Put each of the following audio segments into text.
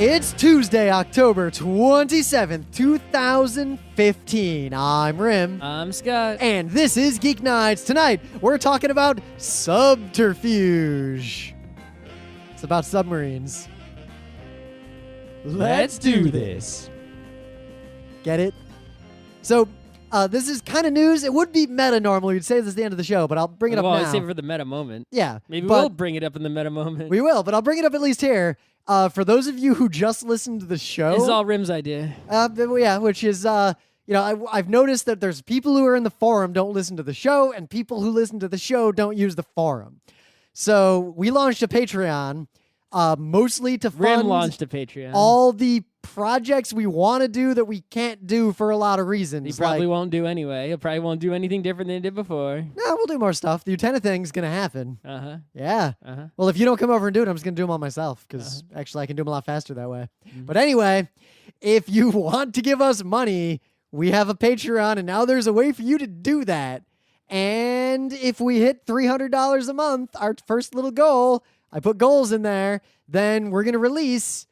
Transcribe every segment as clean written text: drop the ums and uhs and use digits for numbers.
It's Tuesday, October 27th, 2015. I'm Rim. I'm Scott. And this is Geeknights. Tonight, we're talking about Subterfuge. It's about submarines. Let's do this. Get it? So, this is kind of news. It would be meta normally. We'd say this at the end of the show, but I'll bring it up now. Well, save it for the meta moment. Yeah. Maybe we'll bring it up in the meta moment. We will, but I'll bring it up at least here. For those of you who just listened to the show. This is all Rim's idea. Yeah, which is, I've noticed that there's people who are in the forum don't listen to the show, and people who listen to the show don't use the forum. So we launched a Patreon, mostly to fund Rim launched a Patreon. all the projects we want to do that we can't do for a lot of reasons. He probably won't do anyway. He probably won't do anything different than he did before. No, we'll do more stuff. The Utena thing's going to happen. Uh-huh. Yeah. Uh-huh. Well, if you don't come over and do it, I'm just going to do them all myself because actually I can do them a lot faster that way. But anyway, if you want to give us money, we have a Patreon, and now there's a way for you to do that. And if we hit $300 a month, our first little goal, I put goals in there, then we're going to release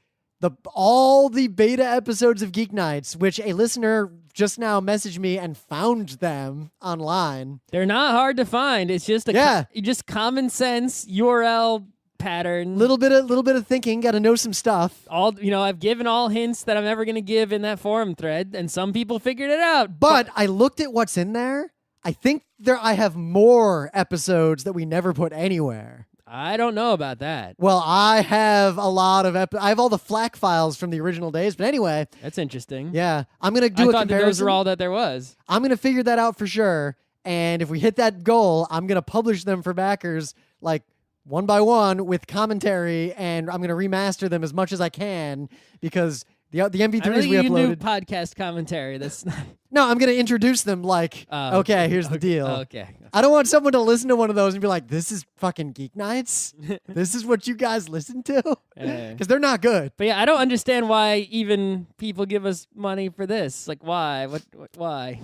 all the beta episodes of Geeknights, which a listener just now messaged me and found them online. They're not hard to find. It's just just common sense URL pattern. Little bit of thinking. Got to know some stuff. I've given all hints that I'm ever going to give in that forum thread, and some people figured it out. But I looked at what's in there. I think I have more episodes that we never put anywhere. I don't know about that. Well, I have a lot of I have all the FLAC files from the original days, but anyway. That's interesting. Yeah, I'm going to do a comparison. That those were all that there was. I'm going to figure that out for sure, and if we hit that goal, I'm going to publish them for backers, like, one by one with commentary, and I'm going to remaster them as much as I can, because the MP3s we uploaded. You do podcast commentary. That's not... No, I'm going to introduce them like, okay, here's the deal. Okay. I don't want someone to listen to one of those and be like, this is fucking Geek Nights? This is what you guys listen to? Because they're not good. But yeah, I don't understand why even people give us money for this. Like, why? Why?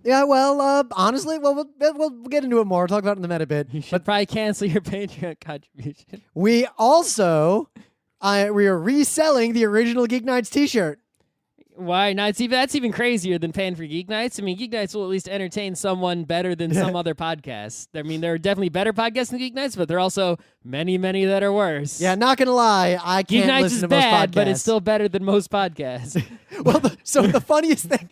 Yeah, well, honestly, we'll get into it more. We'll talk about it in the meta bit. You should probably cancel your Patreon contribution. We also, we are reselling the original Geek Nights t-shirt. Why not? See, that's even crazier than paying for Geek Nights. I mean, Geek Nights will at least entertain someone better than some other podcasts. I mean, there are definitely better podcasts than Geek Nights, but there are also many, many that are worse. Yeah, not gonna lie, I can't listen to most podcasts. Geek Nights is bad, but it's still better than most podcasts. Well, so the funniest thing,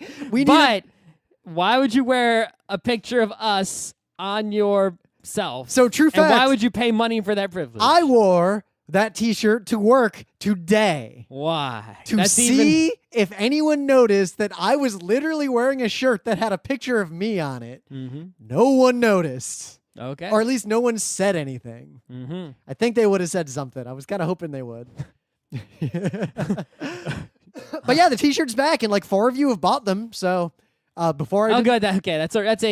why would you wear a picture of us on yourself? So true fact. And why would you pay money for that privilege? I wore that t-shirt to work today. Why? To see if anyone noticed that I was literally wearing a shirt that had a picture of me on it. Mm-hmm. No one noticed. Okay. Or at least no one said anything. Mm-hmm. I think they would have said something. I was kind of hoping they would. But yeah, the t-shirt's back, and like 4 of you have bought them. So before I good. That's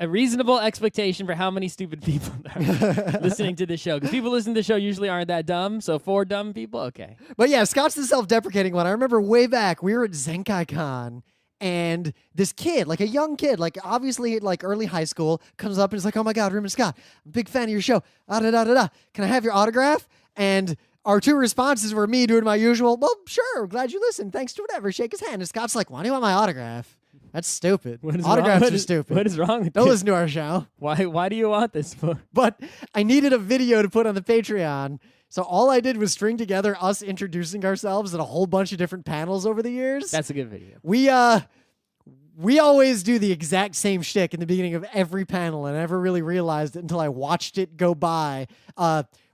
a reasonable expectation for how many stupid people are listening to the show. Because people listening to the show usually aren't that dumb. So 4 dumb people, okay. But yeah, Scott's the self-deprecating one. I remember way back, we were at ZenkaiCon, and this kid, like a young kid, like obviously like early high school, comes up and is like, "Oh my God, Rim and Scott, I'm a big fan of your show. Can I have your autograph?" And our 2 responses were me doing my usual, "Well, sure, glad you listened. Thanks to whatever." Shake his hand. And Scott's like, "Why do you want my autograph?" That's stupid. Autographs are stupid. What is wrong with Don't listen to our show. Why do you want this for? But I needed a video to put on the Patreon, so all I did was string together us introducing ourselves at a whole bunch of different panels over the years. That's a good video. We always do the exact same shtick in the beginning of every panel, and I never really realized it until I watched it go by.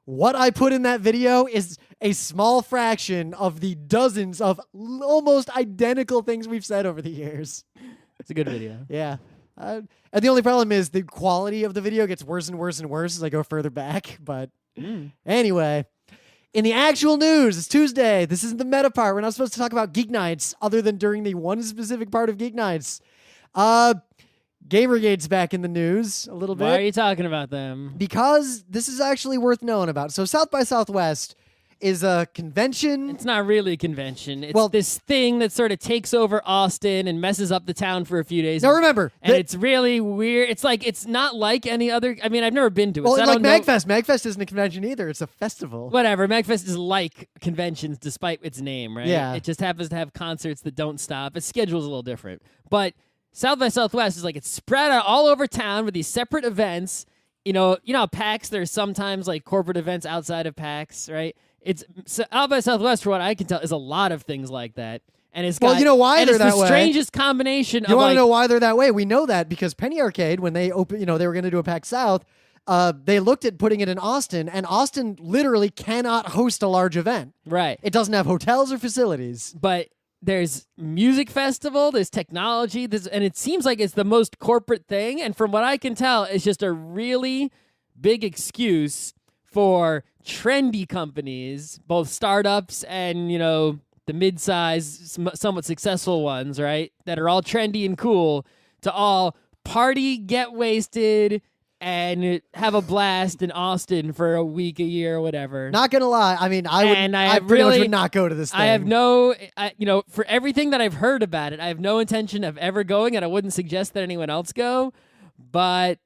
What I put in that video is a small fraction of the dozens of almost identical things we've said over the years. It's a good video. Yeah. And the only problem is the quality of the video gets worse and worse and worse as I go further back. But anyway, in the actual news, it's Tuesday. This isn't the meta part. We're not supposed to talk about Geek Nights other than during the one specific part of Geek Nights. Gamergate's back in the news a little bit. Why are you talking about them? Because this is actually worth knowing about. So South by Southwest is a convention. It's not really a convention. It's Well- this thing that sort of takes over Austin and messes up the town for a few days. Now remember, and it's really weird. It's not like any other. I mean, I've never been to it. well, so I like don't know. MagFest. MagFest isn't a convention either. It's a festival. Whatever. MagFest is like conventions despite its name, right? Yeah. It just happens to have concerts that don't stop. Its schedule's a little different. But South by Southwest is like it's spread out all over town with these separate events. You know how PAX, there's sometimes like corporate events outside of PAX, right? It's South by Southwest, for what I can tell, is a lot of things like that. And it's got, Well, you know why and they're it's that the way? strangest combination You of want to like, know why they're that way? We know that because Penny Arcade, when they opened, they were going to do a PAX South, they looked at putting it in Austin, and Austin literally cannot host a large event. right. It doesn't have hotels or facilities. But there's music festival, there's technology, and it seems like it's the most corporate thing. And from what I can tell, it's just a really big excuse for trendy companies, both startups and, the mid-size, somewhat successful ones, right, that are all trendy and cool, to all party, get wasted, and have a blast in Austin for a week, a year, or whatever. Not gonna lie, I mean, I pretty much would not go to this thing. I have for everything that I've heard about it, I have no intention of ever going, and I wouldn't suggest that anyone else go. But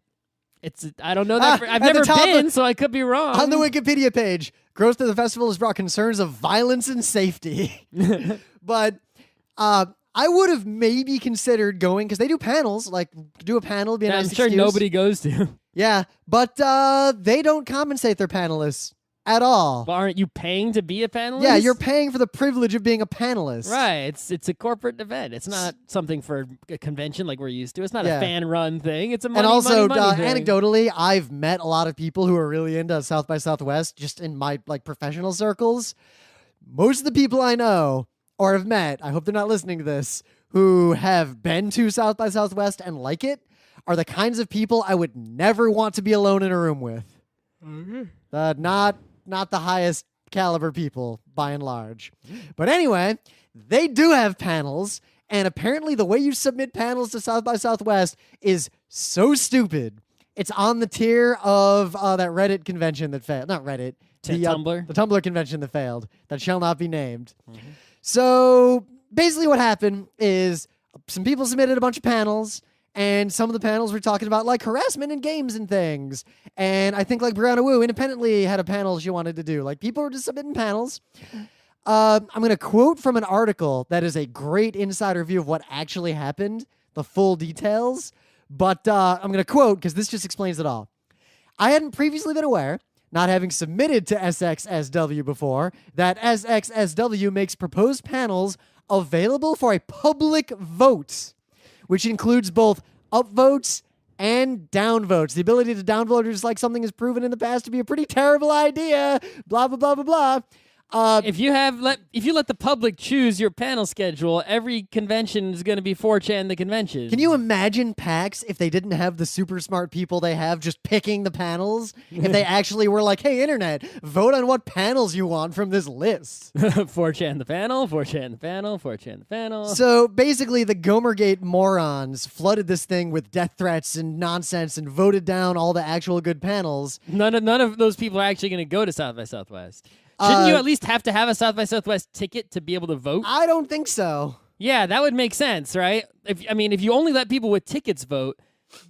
I don't know that. I've never been, so I could be wrong. On the Wikipedia page, growth to the festival has brought concerns of violence and safety. But I would have maybe considered going because they do panels, like do a panel, be a nice I'm sure excuse. nobody goes to. Yeah, but they don't compensate their panelists at all. Well, aren't you paying to be a panelist? Yeah, you're paying for the privilege of being a panelist. Right. It's a corporate event. It's not something for a convention like we're used to. It's not Yeah. a fan-run thing. It's a money, And also, money thing. anecdotally, I've met a lot of people who are really into South by Southwest just in my professional circles. Most of the people I know or have met, I hope they're not listening to this, who have been to South by Southwest and like it, are the kinds of people I would never want to be alone in a room with. Not the highest caliber people, by and large. But anyway, they do have panels, and apparently the way you submit panels to South by Southwest is so stupid. It's on the tier of that Reddit convention that failed. Not Reddit. Tumblr? The Tumblr convention that failed. That shall not be named. So basically what happened is some people submitted a bunch of panels, and some of the panels were talking about like harassment in games and things. And I think like Brianna Wu independently had a panel she wanted to do. Like people were just submitting panels. I'm going to quote from an article that is a great insider view of what actually happened, the full details. But I'm going to quote because this just explains it all. I hadn't previously been aware, not having submitted to SXSW before, that SXSW makes proposed panels available for a public vote, which includes both upvotes and downvotes. The ability to downvote is like something is proven in the past to be a pretty terrible idea. Blah, blah, blah, blah, blah. If you let the public choose your panel schedule, every convention is going to be 4chan the convention. Can you imagine PAX if they didn't have the super smart people they have just picking the panels? If they actually were like, hey, internet, vote on what panels you want from this list. 4chan the panel, 4chan the panel, 4chan the panel. So basically, the Gomergate morons flooded this thing with death threats and nonsense and voted down all the actual good panels. None of those people are actually going to go to South by Southwest. Shouldn't you at least have to have a South by Southwest ticket to be able to vote? I don't think so. Yeah, that would make sense, right? If you only let people with tickets vote,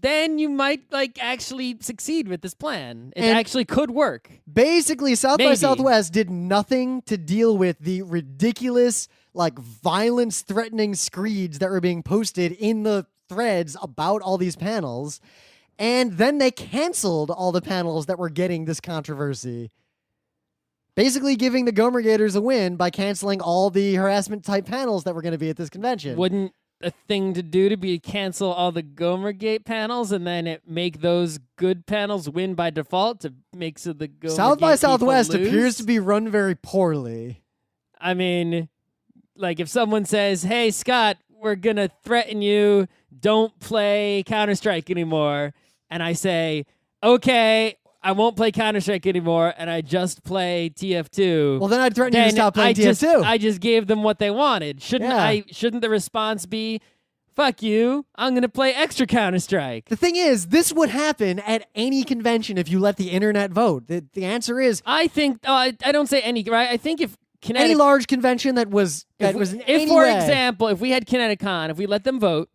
then you might actually succeed with this plan. It actually could work. Basically, South by Maybe. Southwest did nothing to deal with the ridiculous, violence-threatening screeds that were being posted in the threads about all these panels, and then they canceled all the panels that were getting this controversy. Basically giving the Gomergators a win by canceling all the harassment-type panels that were going to be at this convention. Wouldn't a thing to do to be cancel all the Gomergate panels and then make those good panels win by default to make so the Gomergate South by Southwest people lose? appears to be run very poorly. I mean, if someone says, hey, Scott, we're going to threaten you, don't play Counter-Strike anymore, and I say, okay, I won't play Counter-Strike anymore, and I just play TF2. Well, then I'd threaten you to stop playing TF2. I just gave them what they wanted. Shouldn't the response be, fuck you, I'm going to play extra Counter-Strike. The thing is, this would happen at any convention if you let the internet vote. The answer is... I think, I don't say any, right? I think if any large convention that was in any for way... example, if we had Kineticon, if we let them vote,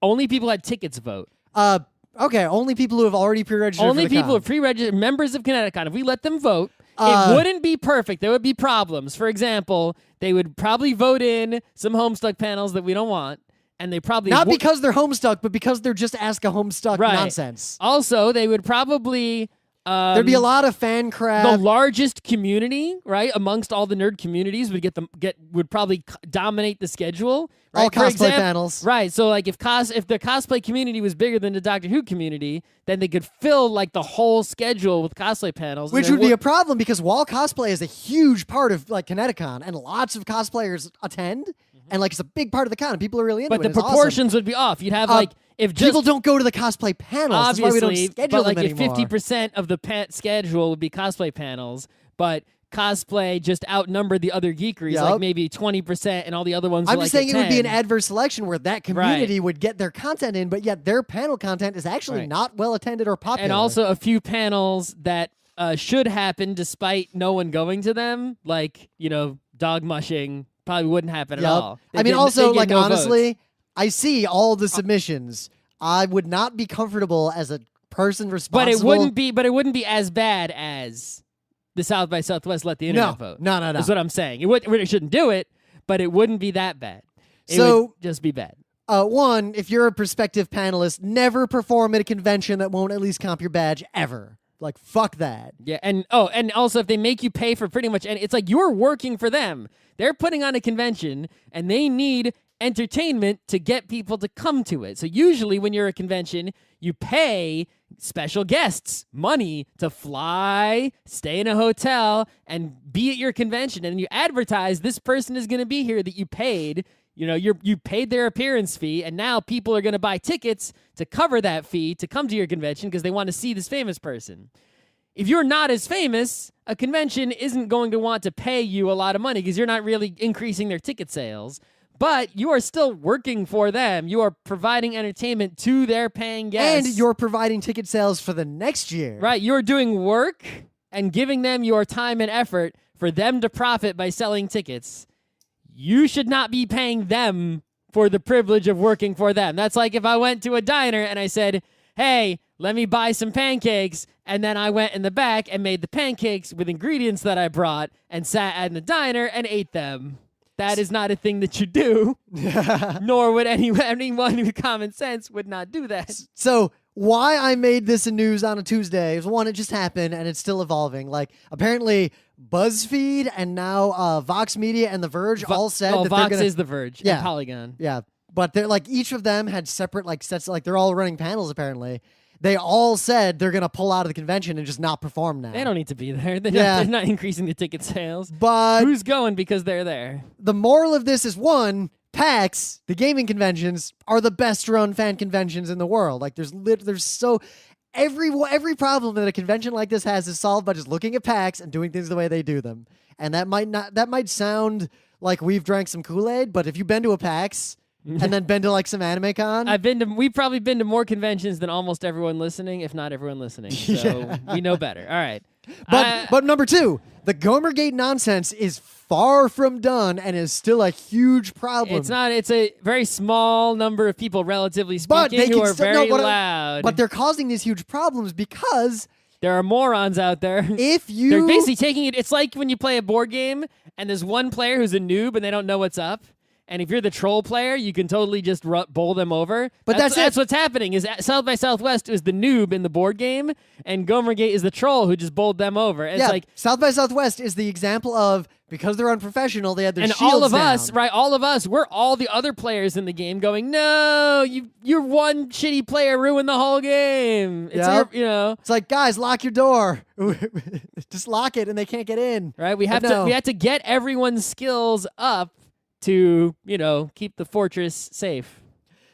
only people who had tickets vote. Okay, only people who have already pre-registered Only for the people who con. have pre-registered, members of Kineticon. If we let them vote, it wouldn't be perfect. There would be problems. For example, they would probably vote in some Homestuck panels that we don't want, and they probably... Not because they're Homestuck, but because they're just ask a Homestuck Right. nonsense. Also, they would probably... There'd be a lot of fan crap. The largest community, right, amongst all the nerd communities would probably dominate the schedule. Right? All cosplay panels. Right. So like if the cosplay community was bigger than the Doctor Who community, then they could fill like the whole schedule with cosplay panels. Which would be a problem because while cosplay is a huge part of like Kineticon and lots of cosplayers attend, and like it's a big part of the con and people are really into but it. the proportions would be off. You'd have like if just people don't go to the cosplay panels, obviously, that's why we don't schedule but like them if anymore. 50% of the schedule would be cosplay panels, but cosplay just outnumbered the other geekeries, Yep. like maybe 20%, and all the other ones. I'm were just like saying at it would be an 10. adverse selection where that community would get their content in, but yet their panel content is actually Right. not well attended or popular. And also a few panels that should happen despite no one going to them, like dog mushing probably wouldn't happen at all. I mean, They also, get like, no honestly, votes. I see all the submissions. I would not be comfortable as a person responsible. But it wouldn't be as bad as the South by Southwest let the internet vote. No. That's what I'm saying. It shouldn't do it, but it wouldn't be that bad. It would just be bad. One, if you're a prospective panelist, never perform at a convention that won't at least comp your badge ever. Like, fuck that. Yeah, and also if they make you pay for pretty much any, it's like you're working for them. They're putting on a convention, and they need entertainment to get people to come to it. So usually when you're at a convention, you pay special guests money to fly, stay in a hotel, and be at your convention. And you advertise this person is going to be here that you paid. You paid their appearance fee, and now people are going to buy tickets to cover that fee to come to your convention because they want to see this famous person. If you're not as famous, a convention isn't going to want to pay you a lot of money because you're not really increasing their ticket sales. But you are still working for them. You are providing entertainment to their paying guests. And you're providing ticket sales for the next year. Right. You're doing work and giving them your time and effort for them to profit by selling tickets. You should not be paying them for the privilege of working for them. That's like if I went to a diner and I said, hey, let me buy some pancakes, and then I went in the back and made the pancakes with ingredients that I brought and sat in the diner and ate them. That is not a thing that you do, nor would anyone with common sense would not do that. So why I made this a news on a Tuesday is, one, it just happened and it's still evolving. Like, apparently BuzzFeed and now Vox Media and The Verge all said that Vox they're gonna... is The Verge and Polygon. Yeah, but they're like, each of them had separate like sets, like they're all running panels apparently. They all said they're going to pull out of the convention and just not perform now. They don't need to be there. They're not increasing the ticket sales. But who's going because they're there? The moral of this is, one, PAX, the gaming conventions, are the best run fan conventions in the world. Like there's so every problem that a convention like this has is solved by just looking at PAX and doing things the way they do them. And that might sound like we've drank some Kool-Aid, but if you've been to a PAX and then been to like some anime con, we've probably been to more conventions than almost everyone listening, if not everyone listening. So we know better. All right. But number two, the Gomergate nonsense is far from done and is still a huge problem. It's not. It's a very small number of people, relatively speaking, who are very loud. But they're causing these huge problems because there are morons out there. They're basically taking it. It's like when you play a board game and there's one player who's a noob and they don't know what's up. And if you're the troll player, you can totally just bowl them over. But that's what's happening. Is South by Southwest is the noob in the board game, and Gomergate is the troll who just bowled them over. And it's like South by Southwest is the example of, because they're unprofessional, they had their shields all of down. us, right? All of us, we're all the other players in the game going, no, you're one shitty player ruined the whole game. It's it's like, guys, lock your door. Just lock it, and they can't get in. Right? We have to get everyone's skills up to, keep the fortress safe.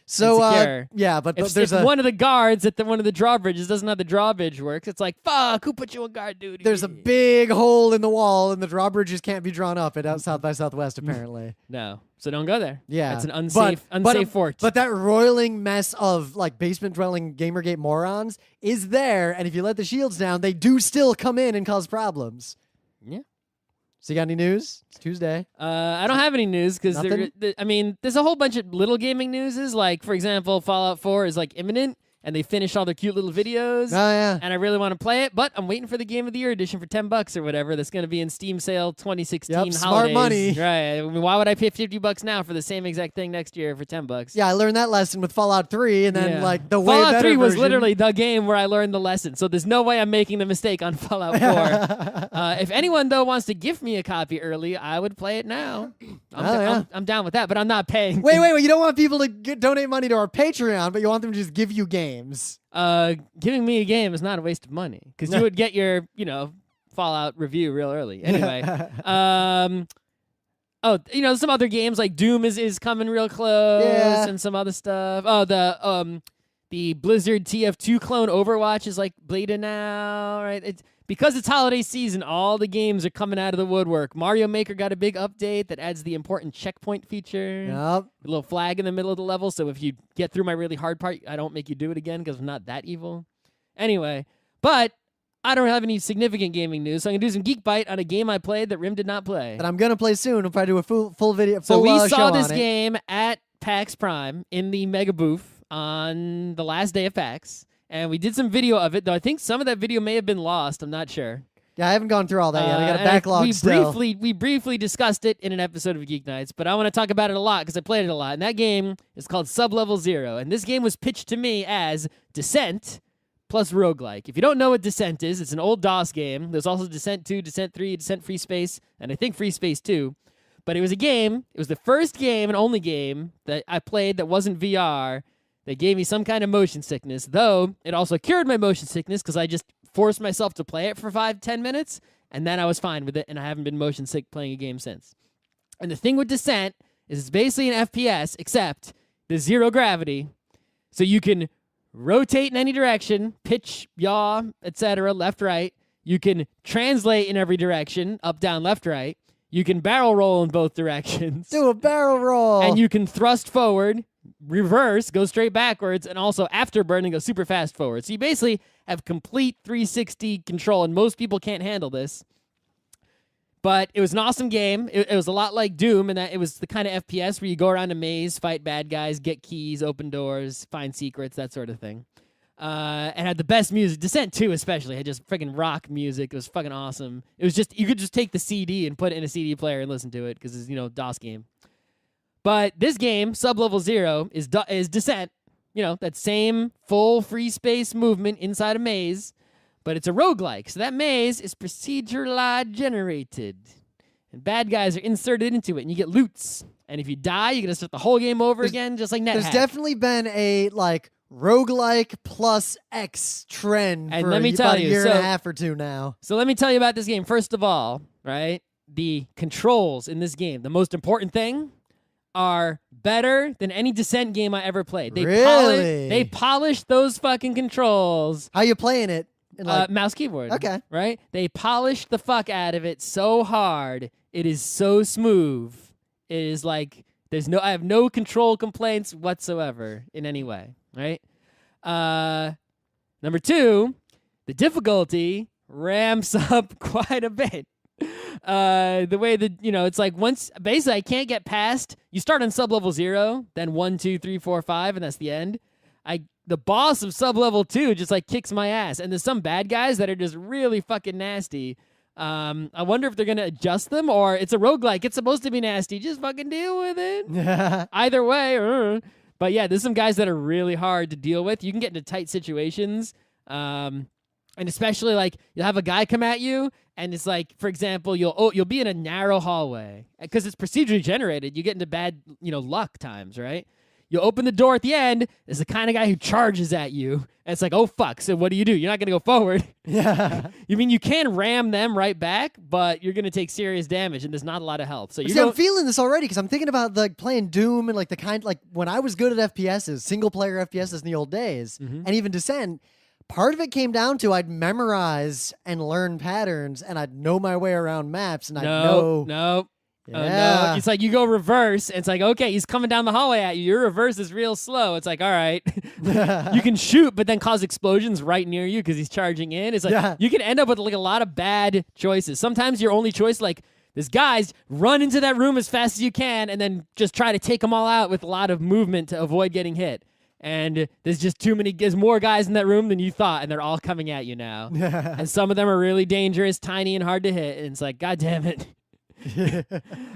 So insecure. yeah, but If there's one of the guards at one of the drawbridges doesn't know how the drawbridge works, it's like, fuck, who put you on guard duty? there's a big hole in the wall, and the drawbridges can't be drawn up at South by Southwest apparently. No, so don't go there. Yeah, that's an unsafe fort. But that roiling mess of like basement dwelling Gamergate morons is there, and if you let the shields down, they do still come in and cause problems. Yeah. So you got any news? It's Tuesday. I don't have any news because there's a whole bunch of little gaming newses. Like, for example, Fallout 4 is like imminent, and they finished all their cute little videos. Oh yeah. And I really want to play it, but I'm waiting for the Game of the Year edition for $10 or whatever. That's going to be in Steam sale 2016 holidays. Smart money. Right. I mean, why would I pay $50 now for the same exact thing next year for $10? Yeah, I learned that lesson with Fallout 3, and then like the way Fallout better 3 was version. literally the game where I learned the lesson. So there's no way I'm making the mistake on Fallout 4. If anyone though wants to gift me a copy early, I would play it now. I'm down with that, but I'm not paying. Wait! You don't want people to donate money to our Patreon, but you want them to just give you games. Giving me a game is not a waste of money because you would get your, Fallout review real early. Anyway, some other games like Doom is coming real close, and some other stuff. Oh, the Blizzard TF2 clone Overwatch is like bleeding now, right? Because it's holiday season, all the games are coming out of the woodwork. Mario Maker got a big update that adds the important checkpoint feature. Yep. A little flag in the middle of the level, so if you get through my really hard part, I don't make you do it again because I'm not that evil. Anyway, but I don't have any significant gaming news, so I'm going to do some Geek Bite on a game I played that Rim did not play. That I'm going to play soon. We'll probably do a full video. So we saw show this on it. game at PAX Prime in the Mega Booth on the last day of PAX. And we did some video of it, though I think some of that video may have been lost. I'm not sure. Yeah, I haven't gone through all that yet. I got a backlog still. We briefly discussed it in an episode of Geeknights, but I want to talk about it a lot because I played it a lot. And that game is called Sublevel Zero. And this game was pitched to me as Descent plus roguelike. If you don't know what Descent is, it's an old DOS game. There's also Descent 2, Descent 3, Descent Free Space, and I think Free Space 2. But it was a game. It was the first game and only game that I played that wasn't VR. They gave me some kind of motion sickness, though it also cured my motion sickness because I just forced myself to play it for 5-10 minutes, and then I was fine with it, and I haven't been motion sick playing a game since. And the thing with Descent is it's basically an FPS, except there's zero gravity, so you can rotate in any direction, pitch, yaw, etc., left, right. You can translate in every direction, up, down, left, right. You can barrel roll in both directions. Do a barrel roll. And you can thrust forward, reverse, go straight backwards, and also afterburn and go super fast forward. So you basically have complete 360 control, and most people can't handle this. But it was an awesome game. It was a lot like Doom in that it was the kind of FPS where you go around a maze, fight bad guys, get keys, open doors, find secrets, that sort of thing. And had the best music. Descent 2 especially had just freaking rock music. It was fucking awesome. It was just, you could just take the CD and put it in a CD player and listen to it because it's, DOS game. But this game, Sublevel Zero, is Descent. That same full free space movement inside a maze, but it's a roguelike. So that maze is procedurally generated. And bad guys are inserted into it, and you get loots. And if you die, you're going to start the whole game over again, just like NetHack. There's definitely been a, roguelike plus X trend and for let me about tell a you, year and a half or two now. So let me tell you about this game. First of all, right, the controls in this game, the most important thing, are better than any Descent game I ever played. They polished those fucking controls. How you playing it? Mouse keyboard. Okay. Right? They polished the fuck out of it so hard. It is so smooth. It is like I have no control complaints whatsoever in any way. Right? Number 2, the difficulty ramps up quite a bit. The way that, it's like once, basically I can't get past, you start on sublevel 0, then 1, 2, 3, 4, 5, and that's the end. The boss of sublevel 2 just kicks my ass, and there's some bad guys that are just really fucking nasty. I wonder if they're gonna adjust them, or it's a roguelike, it's supposed to be nasty, just fucking deal with it. Either way, but yeah, there's some guys that are really hard to deal with. You can get into tight situations, and especially you'll have a guy come at you, and it's for example, you'll be in a narrow hallway because it's procedurally generated. You get into bad, luck times, right? you open the door at the end, there's the kind of guy who charges at you. And it's like, oh, fuck. So what do? You're not going to go forward. Yeah. You mean you can ram them right back, but you're going to take serious damage, and there's not a lot of health. So I'm feeling this already because I'm thinking about like playing Doom and like the kind like when I was good at FPSs, single player FPSs in the old days, and even Descent. Part of it came down to I'd memorize and learn patterns, and I'd know my way around maps, and I'd know. No. Yeah. Oh, no. It's like you go reverse, and it's like, okay, he's coming down the hallway at you. Your reverse is real slow. It's like, all right. You can shoot, but then cause explosions right near you because he's charging in. It's like you can end up with like a lot of bad choices. Sometimes your only choice, like, this guy's run into that room as fast as you can and then just try to take them all out with a lot of movement to avoid getting hit. And there's more guys in that room than you thought, and they're all coming at you now. And some of them are really dangerous, tiny, and hard to hit. And it's like, God damn it.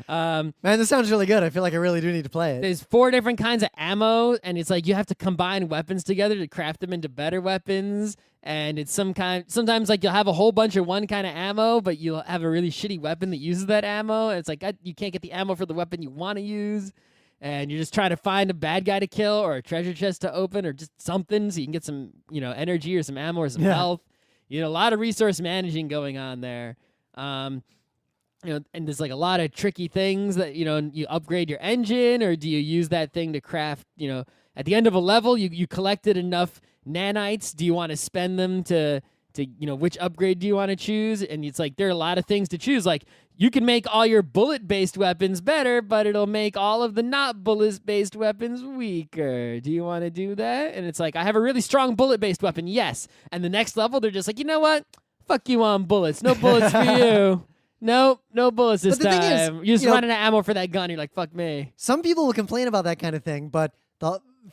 Man, this sounds really good. I feel like I really do need to play it. There's 4 different kinds of ammo, and it's like you have to combine weapons together to craft them into better weapons. And it's sometimes like you'll have a whole bunch of one kind of ammo, but you'll have a really shitty weapon that uses that ammo. And it's like you can't get the ammo for the weapon you want to use. And you're just trying to find a bad guy to kill or a treasure chest to open or just something so you can get some, energy or some ammo or some health. A lot of resource managing going on there. And there's like a lot of tricky things that, you upgrade your engine, or do you use that thing to craft, at the end of a level, you collected enough nanites. Do you want to spend them to which upgrade do you want to choose? And it's like, there are a lot of things to choose. Like, you can make all your bullet-based weapons better, but it'll make all of the not bullet-based weapons weaker. Do you want to do that? And it's like, I have a really strong bullet-based weapon, yes. And the next level, they're just like, you know what? Fuck you on bullets. No bullets for you. Nope, no bullets this time. Thing is, you're just running out of ammo for that gun. You're like, fuck me. Some people will complain about that kind of thing, but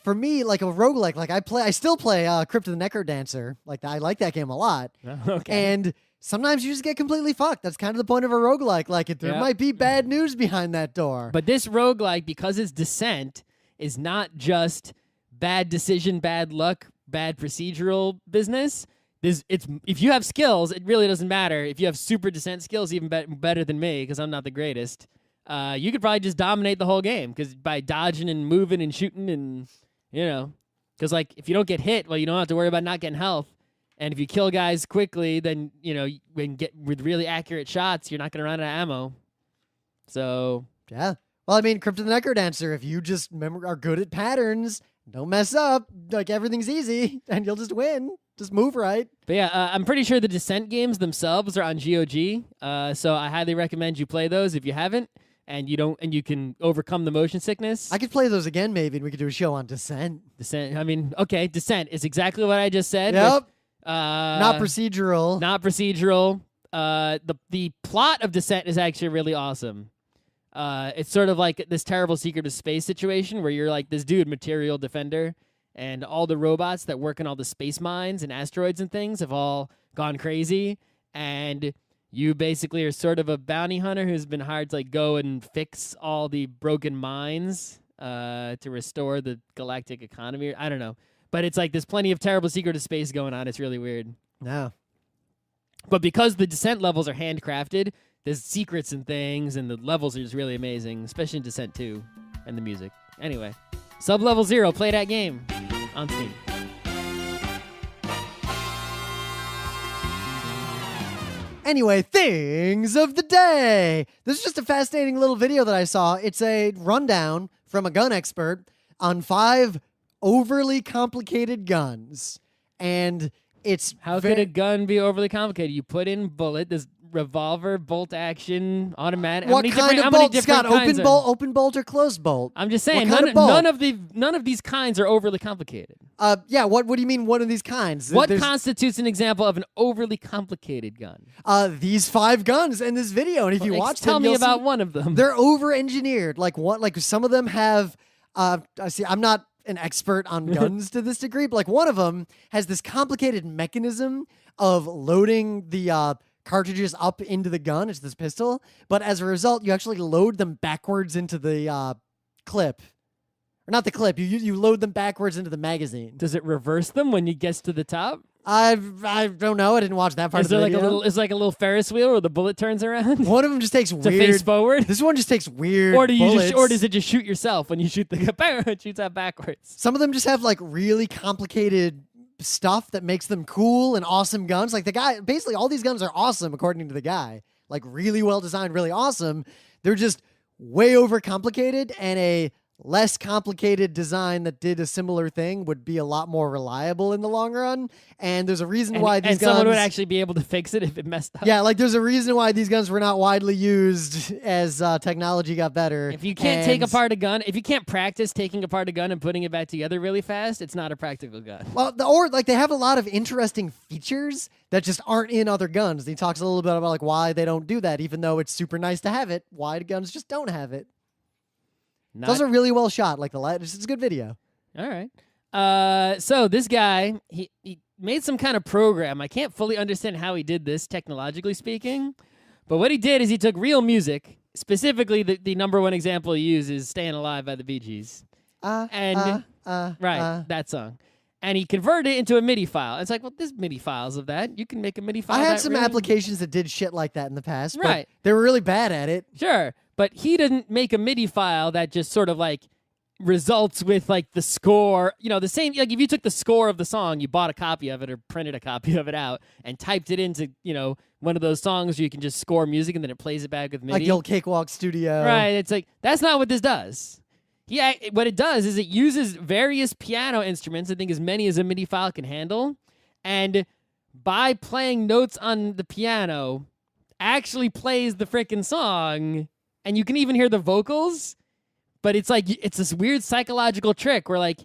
for me, like a roguelike, like I still play Crypt of the Necrodancer. Like, I like that game a lot. Okay. And sometimes you just get completely fucked. That's kind of the point of a roguelike. Like, there might be bad news behind that door. But this roguelike, because it's Descent, is not just bad decision, bad luck, bad procedural business. If you have skills, it really doesn't matter. If you have super Descent skills, even better than me, because I'm not the greatest, you could probably just dominate the whole game because by dodging and moving and shooting and, because like if you don't get hit, well, you don't have to worry about not getting health. And if you kill guys quickly, then, with really accurate shots, you're not going to run out of ammo. So. Yeah. Well, I mean, Crypt of the Necrodancer, if you just are good at patterns, don't mess up, like everything's easy, and you'll just win. Just move right. But yeah, I'm pretty sure the Descent games themselves are on GOG. So I highly recommend you play those if you haven't, and you can overcome the motion sickness. I could play those again, maybe, and we could do a show on Descent. Descent. I mean, okay, Descent is exactly what I just said. Yep. With, not procedural. Not procedural. The plot of Descent is actually really awesome. It's sort of like this terrible Secret of Space situation where you're like this dude, material defender, and all the robots that work in all the space mines and asteroids and things have all gone crazy, and you basically are sort of a bounty hunter who's been hired to like go and fix all the broken mines to restore the galactic economy. I don't know. But it's like there's plenty of terrible Secret of Space going on. It's really weird. No. But because the Descent levels are handcrafted, there's secrets and things, and the levels are just really amazing, especially in Descent 2 and the music. Anyway, Sub-Level 0, play that game on Steam. Anyway, things of the day. This is just a fascinating little video that I saw. It's a rundown from a gun expert on 5 overly complicated guns. And it's... How could a gun be overly complicated? You put in bullet, there's revolver, bolt action, automatic. What kind of bolt, Scott? Open bolt or closed bolt? I'm just saying, none of these kinds are overly complicated. Yeah. What do you mean? One of these kinds? What constitutes an example of an overly complicated gun? These 5 guns in this video, and if you watch them, tell me about one of them. They're over-engineered. Like some of them have. I'm not an expert on guns to this degree, but like one of them has this complicated mechanism of loading the cartridges up into the gun. It's this pistol, but as a result, you actually load them backwards into the clip. Or not the clip. You load them backwards into the magazine. Does it reverse them when it gets to the top? I don't know. I didn't watch that part Is of the there video. like a little Ferris wheel where the bullet turns around? One of them just takes to weird. face forward? This one just takes weird. Or bullets. does it just shoot yourself when you shoot the it shoots out backwards? Some of them just have like really complicated stuff that makes them cool and awesome guns. Like the guy, basically all these guns are awesome according to the guy. Like really well designed, really awesome. They're just way over complicated, and a less complicated design that did a similar thing would be a lot more reliable in the long run. And there's a reason why these guns... And someone would actually be able to fix it if it messed up. Yeah, like there's a reason why these guns were not widely used as technology got better. If you can't take apart a gun, if you can't practice taking apart a gun and putting it back together really fast, it's not a practical gun. Well, or like they have a lot of interesting features that just aren't in other guns. He talks a little bit about like why they don't do that, even though it's super nice to have it. Why guns just don't have it. Those are really well shot. Like it's a good video. All right. So this guy, he made some kind of program. I can't fully understand how he did this, technologically speaking. But what he did is he took real music. Specifically, the number one example he used is "Staying Alive" by the Bee Gees. That song. And he converted it into a MIDI file. It's like, well, there's MIDI files of that. You can make a MIDI file. I had some applications that did shit like that in the past, right? But they were really bad at it. Sure, but he didn't make a MIDI file that just sort of like results with like the score. You know, the same. Like if you took the score of the song, you bought a copy of it or printed a copy of it out and typed it into one of those songs where you can just score music and then it plays it back with MIDI. Like the old Cakewalk Studio. Right. It's like that's not what this does. Yeah, what it does is it uses various piano instruments, I think as many as a MIDI file can handle, and by playing notes on the piano, actually plays the frickin' song, and you can even hear the vocals, but it's like, it's this weird psychological trick where like,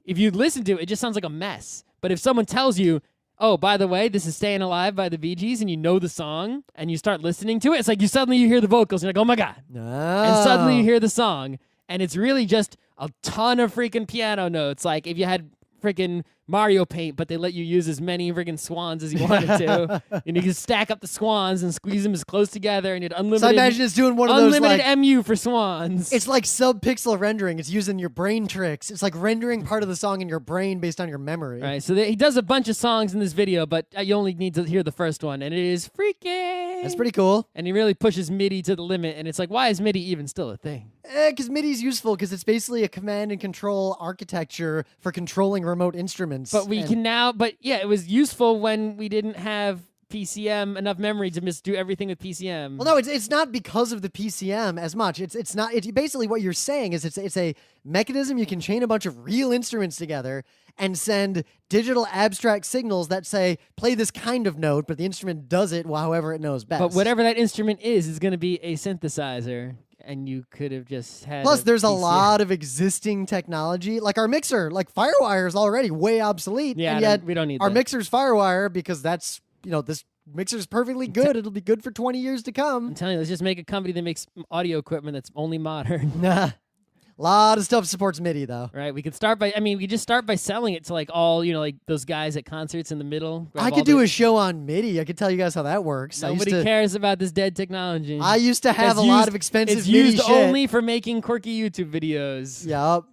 if you listen to it, it just sounds like a mess. But if someone tells you, oh, by the way, this is Staying Alive by the Bee Gees, and you know the song, and you start listening to it, it's like you hear the vocals, and you're like, oh my God. Oh. And suddenly you hear the song. And it's really just a ton of freaking piano notes. Like if you had freaking Mario Paint, but they let you use as many freaking swans as you wanted to. And you can stack up the swans and squeeze them as close together, and you'd unlimited. So I imagine it's doing one of those unlimited MU for swans. It's like sub-pixel rendering. It's using your brain tricks. It's like rendering part of the song in your brain based on your memory. Right. So he does a bunch of songs in this video, but you only need to hear the first one, and it is freaking. That's pretty cool. And he really pushes MIDI to the limit, and it's like, why is MIDI even still a thing? Because MIDI's useful because it's basically a command and control architecture for controlling remote instruments. But we can now, it was useful when we didn't have PCM enough memory to just do everything with PCM. Well, no, it's not because of the PCM as much. It's not. It's basically what you're saying is it's a mechanism you can chain a bunch of real instruments together and send digital abstract signals that say play this kind of note, but the instrument does it however it knows best. But whatever that instrument is going to be a synthesizer. And you could have just had. Plus, there's a PCM. lot of existing technology, like our mixer, like FireWire is already way obsolete. Yeah, and yet we don't need our that. mixer's FireWire because that's this mixer's perfectly good. It'll be good for 20 years to I'm come. telling you, let's just make a company that makes audio equipment that's only modern. Nah. A lot of stuff supports MIDI though. Right? We could start by. we just start by selling it to like all like those guys at concerts in the middle. I could do a show on MIDI. I could tell you guys how that works. Nobody cares about this dead technology. I used to have a lot of expensive It's MIDI used shit. only for making quirky YouTube videos. Yep.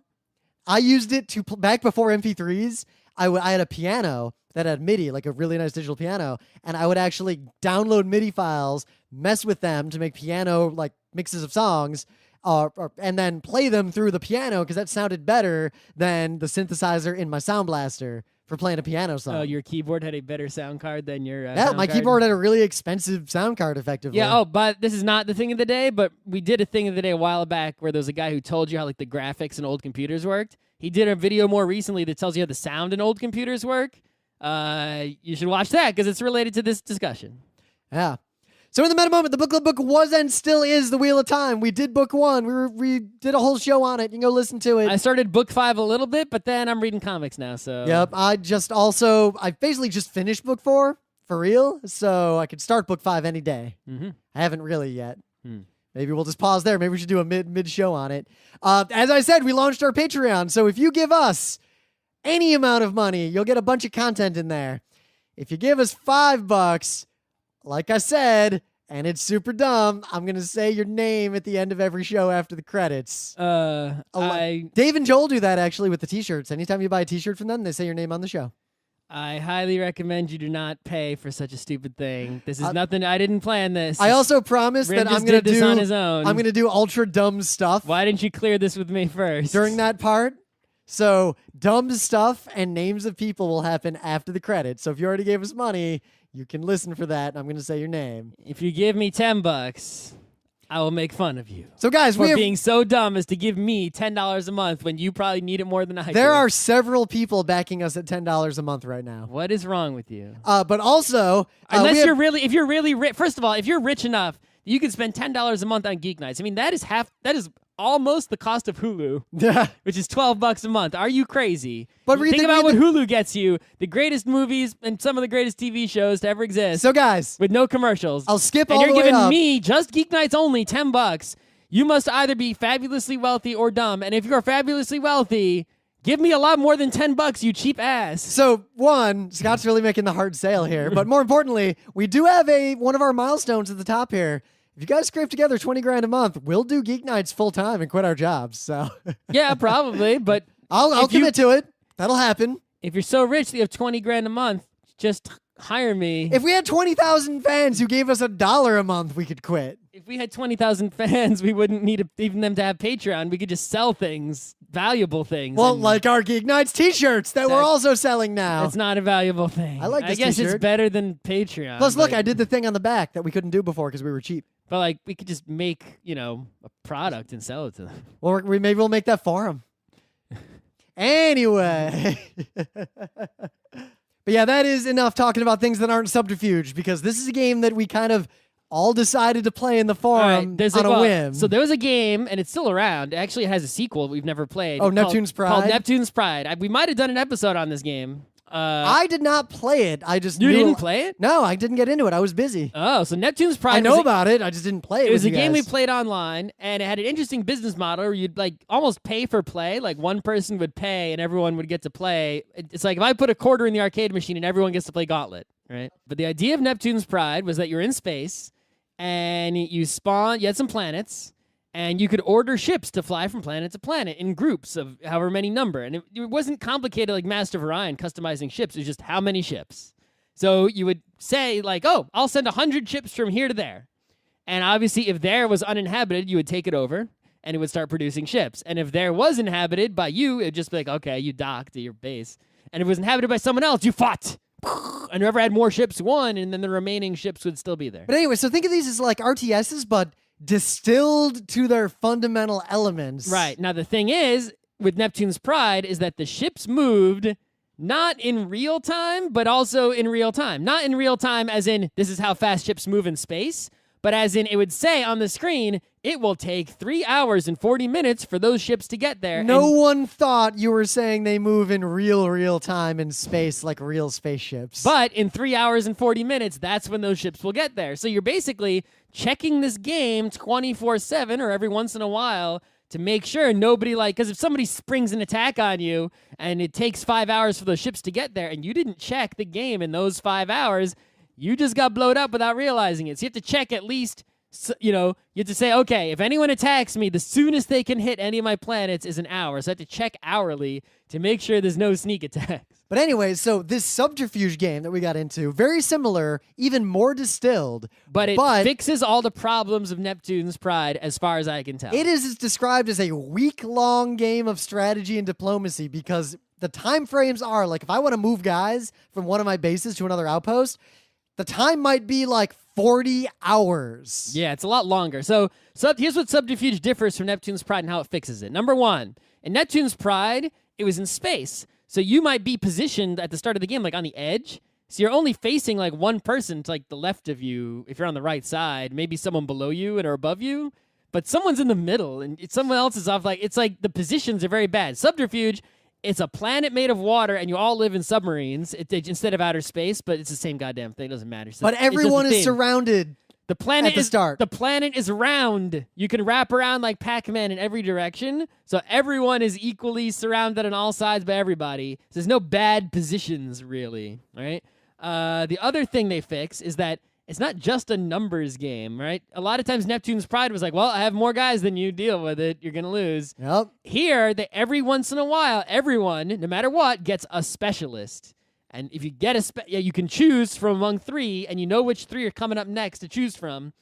I used it to back before MP3s. I had a piano that had MIDI, like a really nice digital piano, and I would actually download MIDI files, mess with them to make piano like mixes of songs, and then play them through the piano because that sounded better than the synthesizer in my Sound Blaster for playing a piano song. Oh, your keyboard had a better sound card than your yeah, sound my card? keyboard had a really expensive sound card, effectively. Yeah, but this is not the thing of the day, but we did a thing of the day a while back where there was a guy who told you how like the graphics in old computers worked. He did a video more recently that tells you how the sound in old computers work. You should watch that because it's related to this discussion. Yeah. So in the meta moment, the book club book was and still is The Wheel of Time. We did book 1. We did a whole show on it. You can go listen to it. I started book 5 a little bit, but then I'm reading comics now, so. Yep. I basically just finished book 4 for real, so I could start book 5 any day. Mm-hmm. I haven't really yet. Maybe we'll just pause there. Maybe we should do a mid show on it. As I said, we launched our Patreon, so if you give us any amount of money, you'll get a bunch of content in there. If you give us $5, like I said, and it's super dumb, I'm going to say your name at the end of every show after the credits. Dave and Joel do that, actually, with the T-shirts. Anytime you buy a T-shirt from them, they say your name on the show. I highly recommend you do not pay for such a stupid thing. This is nothing. I didn't plan this. I also promised Rim that just I'm gonna did this do on his own. I'm gonna do ultra dumb stuff. Why didn't you clear this with me first? During that part? So dumb stuff and names of people will happen after the credits. So if you already gave us money, you can listen for that. I'm gonna say your name. If you give me $10, I will make fun of you. So guys, for being so dumb as to give me $10 a month when you probably need it more than I do. There are several people backing us at $10 a month right now. What is wrong with you? But also, if you're really rich, first of all, if you're rich enough, you can spend $10 a month on Geeknights. I mean, that is almost the cost of Hulu, which is $12 a month. Are you crazy? But think about what Hulu gets you: the greatest movies and some of the greatest TV shows to ever exist. So, guys, with no commercials, I'll skip and all the way up. you're giving me just Geeknights only $10. You must either be fabulously wealthy or dumb. And if you're fabulously wealthy, give me a lot more than $10, you cheap ass. So, one, Scott's really making the hard sale here. But more importantly, we do have one of our milestones at the top here. If you guys scrape together $20,000 a month, we'll do Geeknights full time and quit our jobs. So yeah, probably, but I'll commit to it. That'll happen. If you're so rich that you have $20,000 a month, just hire me. If we had 20,000 fans who gave us $1 a month, we could quit. If we had 20,000 fans, we wouldn't need even them to have Patreon. We could just sell things, valuable things. Well, like our Geeknights t-shirts that we're also selling now. It's not a valuable thing. I like this I guess t-shirt. It's better than Patreon. Plus, look, I did the thing on the back that we couldn't do before because we were cheap. But like, we could just make, a product and sell it to them. Well, maybe we'll make that for them. Anyway. But yeah, that is enough talking about things that aren't Subterfuge, because this is a game that we kind of all decided to play in the forum on a whim. So there was a game, and it's still around. Actually, it has a sequel we've never played. Oh, Neptune's Pride? Called Neptune's Pride. We might have done an episode on this game. I did not play it. I just You didn't play it? No, I didn't get into it. I was busy. Oh, so Neptune's Pride. I know about it. I just didn't play it. It was a game we played online, and it had an interesting business model where you'd like almost pay for play. Like one person would pay, and everyone would get to play. It's like if I put a quarter in the arcade machine, and everyone gets to play Gauntlet, right? But the idea of Neptune's Pride was that you're in space, and you spawn. You had some planets. And you could order ships to fly from planet to planet in groups of however many number. And it wasn't complicated like Master of Orion customizing ships. It was just how many ships. So you would say like, oh, I'll send 100 ships from here to there. And obviously if there was uninhabited, you would take it over and it would start producing ships. And if there was inhabited by you, it'd just be like, okay, you docked to your base. And if it was inhabited by someone else, you fought. And whoever had more ships won, and then the remaining ships would still be there. But anyway, so think of these as like RTSs, but distilled to their fundamental elements. Right. Now, the thing is, with Neptune's Pride, is that the ships moved not in real time, but also in real time. Not in real time as in, this is how fast ships move in space, but as in, it would say on the screen, it will take 3 hours and 40 minutes for those ships to get there. No one thought you were saying they move in real time in space like real spaceships. But in 3 hours and 40 minutes, that's when those ships will get there. So you're basically checking this game 24/7 or every once in a while to make sure nobody because if somebody springs an attack on you and it takes 5 hours for those ships to get there and you didn't check the game in those 5 hours, you just got blowed up without realizing it. So you have to check at least, you have to say, okay, if anyone attacks me, the soonest they can hit any of my planets is an hour. So I have to check hourly to make sure there's no sneak attacks. But anyway, so this Subterfuge game that we got into, very similar, even more distilled. But it fixes all the problems of Neptune's Pride as far as I can tell. It is described as a week-long game of strategy and diplomacy because the time frames are, like, if I want to move guys from one of my bases to another outpost, the time might be like 40 hours. Yeah, it's a lot longer. So here's what Subterfuge differs from Neptune's Pride and how it fixes it. Number one, in Neptune's Pride, it was in space. So you might be positioned at the start of the game like on the edge. So you're only facing like one person to like the left of you if you're on the right side, maybe someone below you and or above you, but someone's in the middle and someone else is off. Like it's like the positions are very bad. Subterfuge, it's a planet made of water and you all live in submarines instead of outer space, but it's the same goddamn thing. It doesn't matter. So but everyone is surrounded. The planet at the start. The planet is round. You can wrap around like Pac-Man in every direction. So everyone is equally surrounded on all sides by everybody. So there's no bad positions, really. Right? The other thing they fix is that it's not just a numbers game, right? A lot of times Neptune's Pride was like, well, I have more guys than you. Deal with it. You're going to lose. Yep. Here, every once in a while, everyone, no matter what, gets a specialist. And if you get you can choose from among 3, and you know which 3 are coming up next to choose from.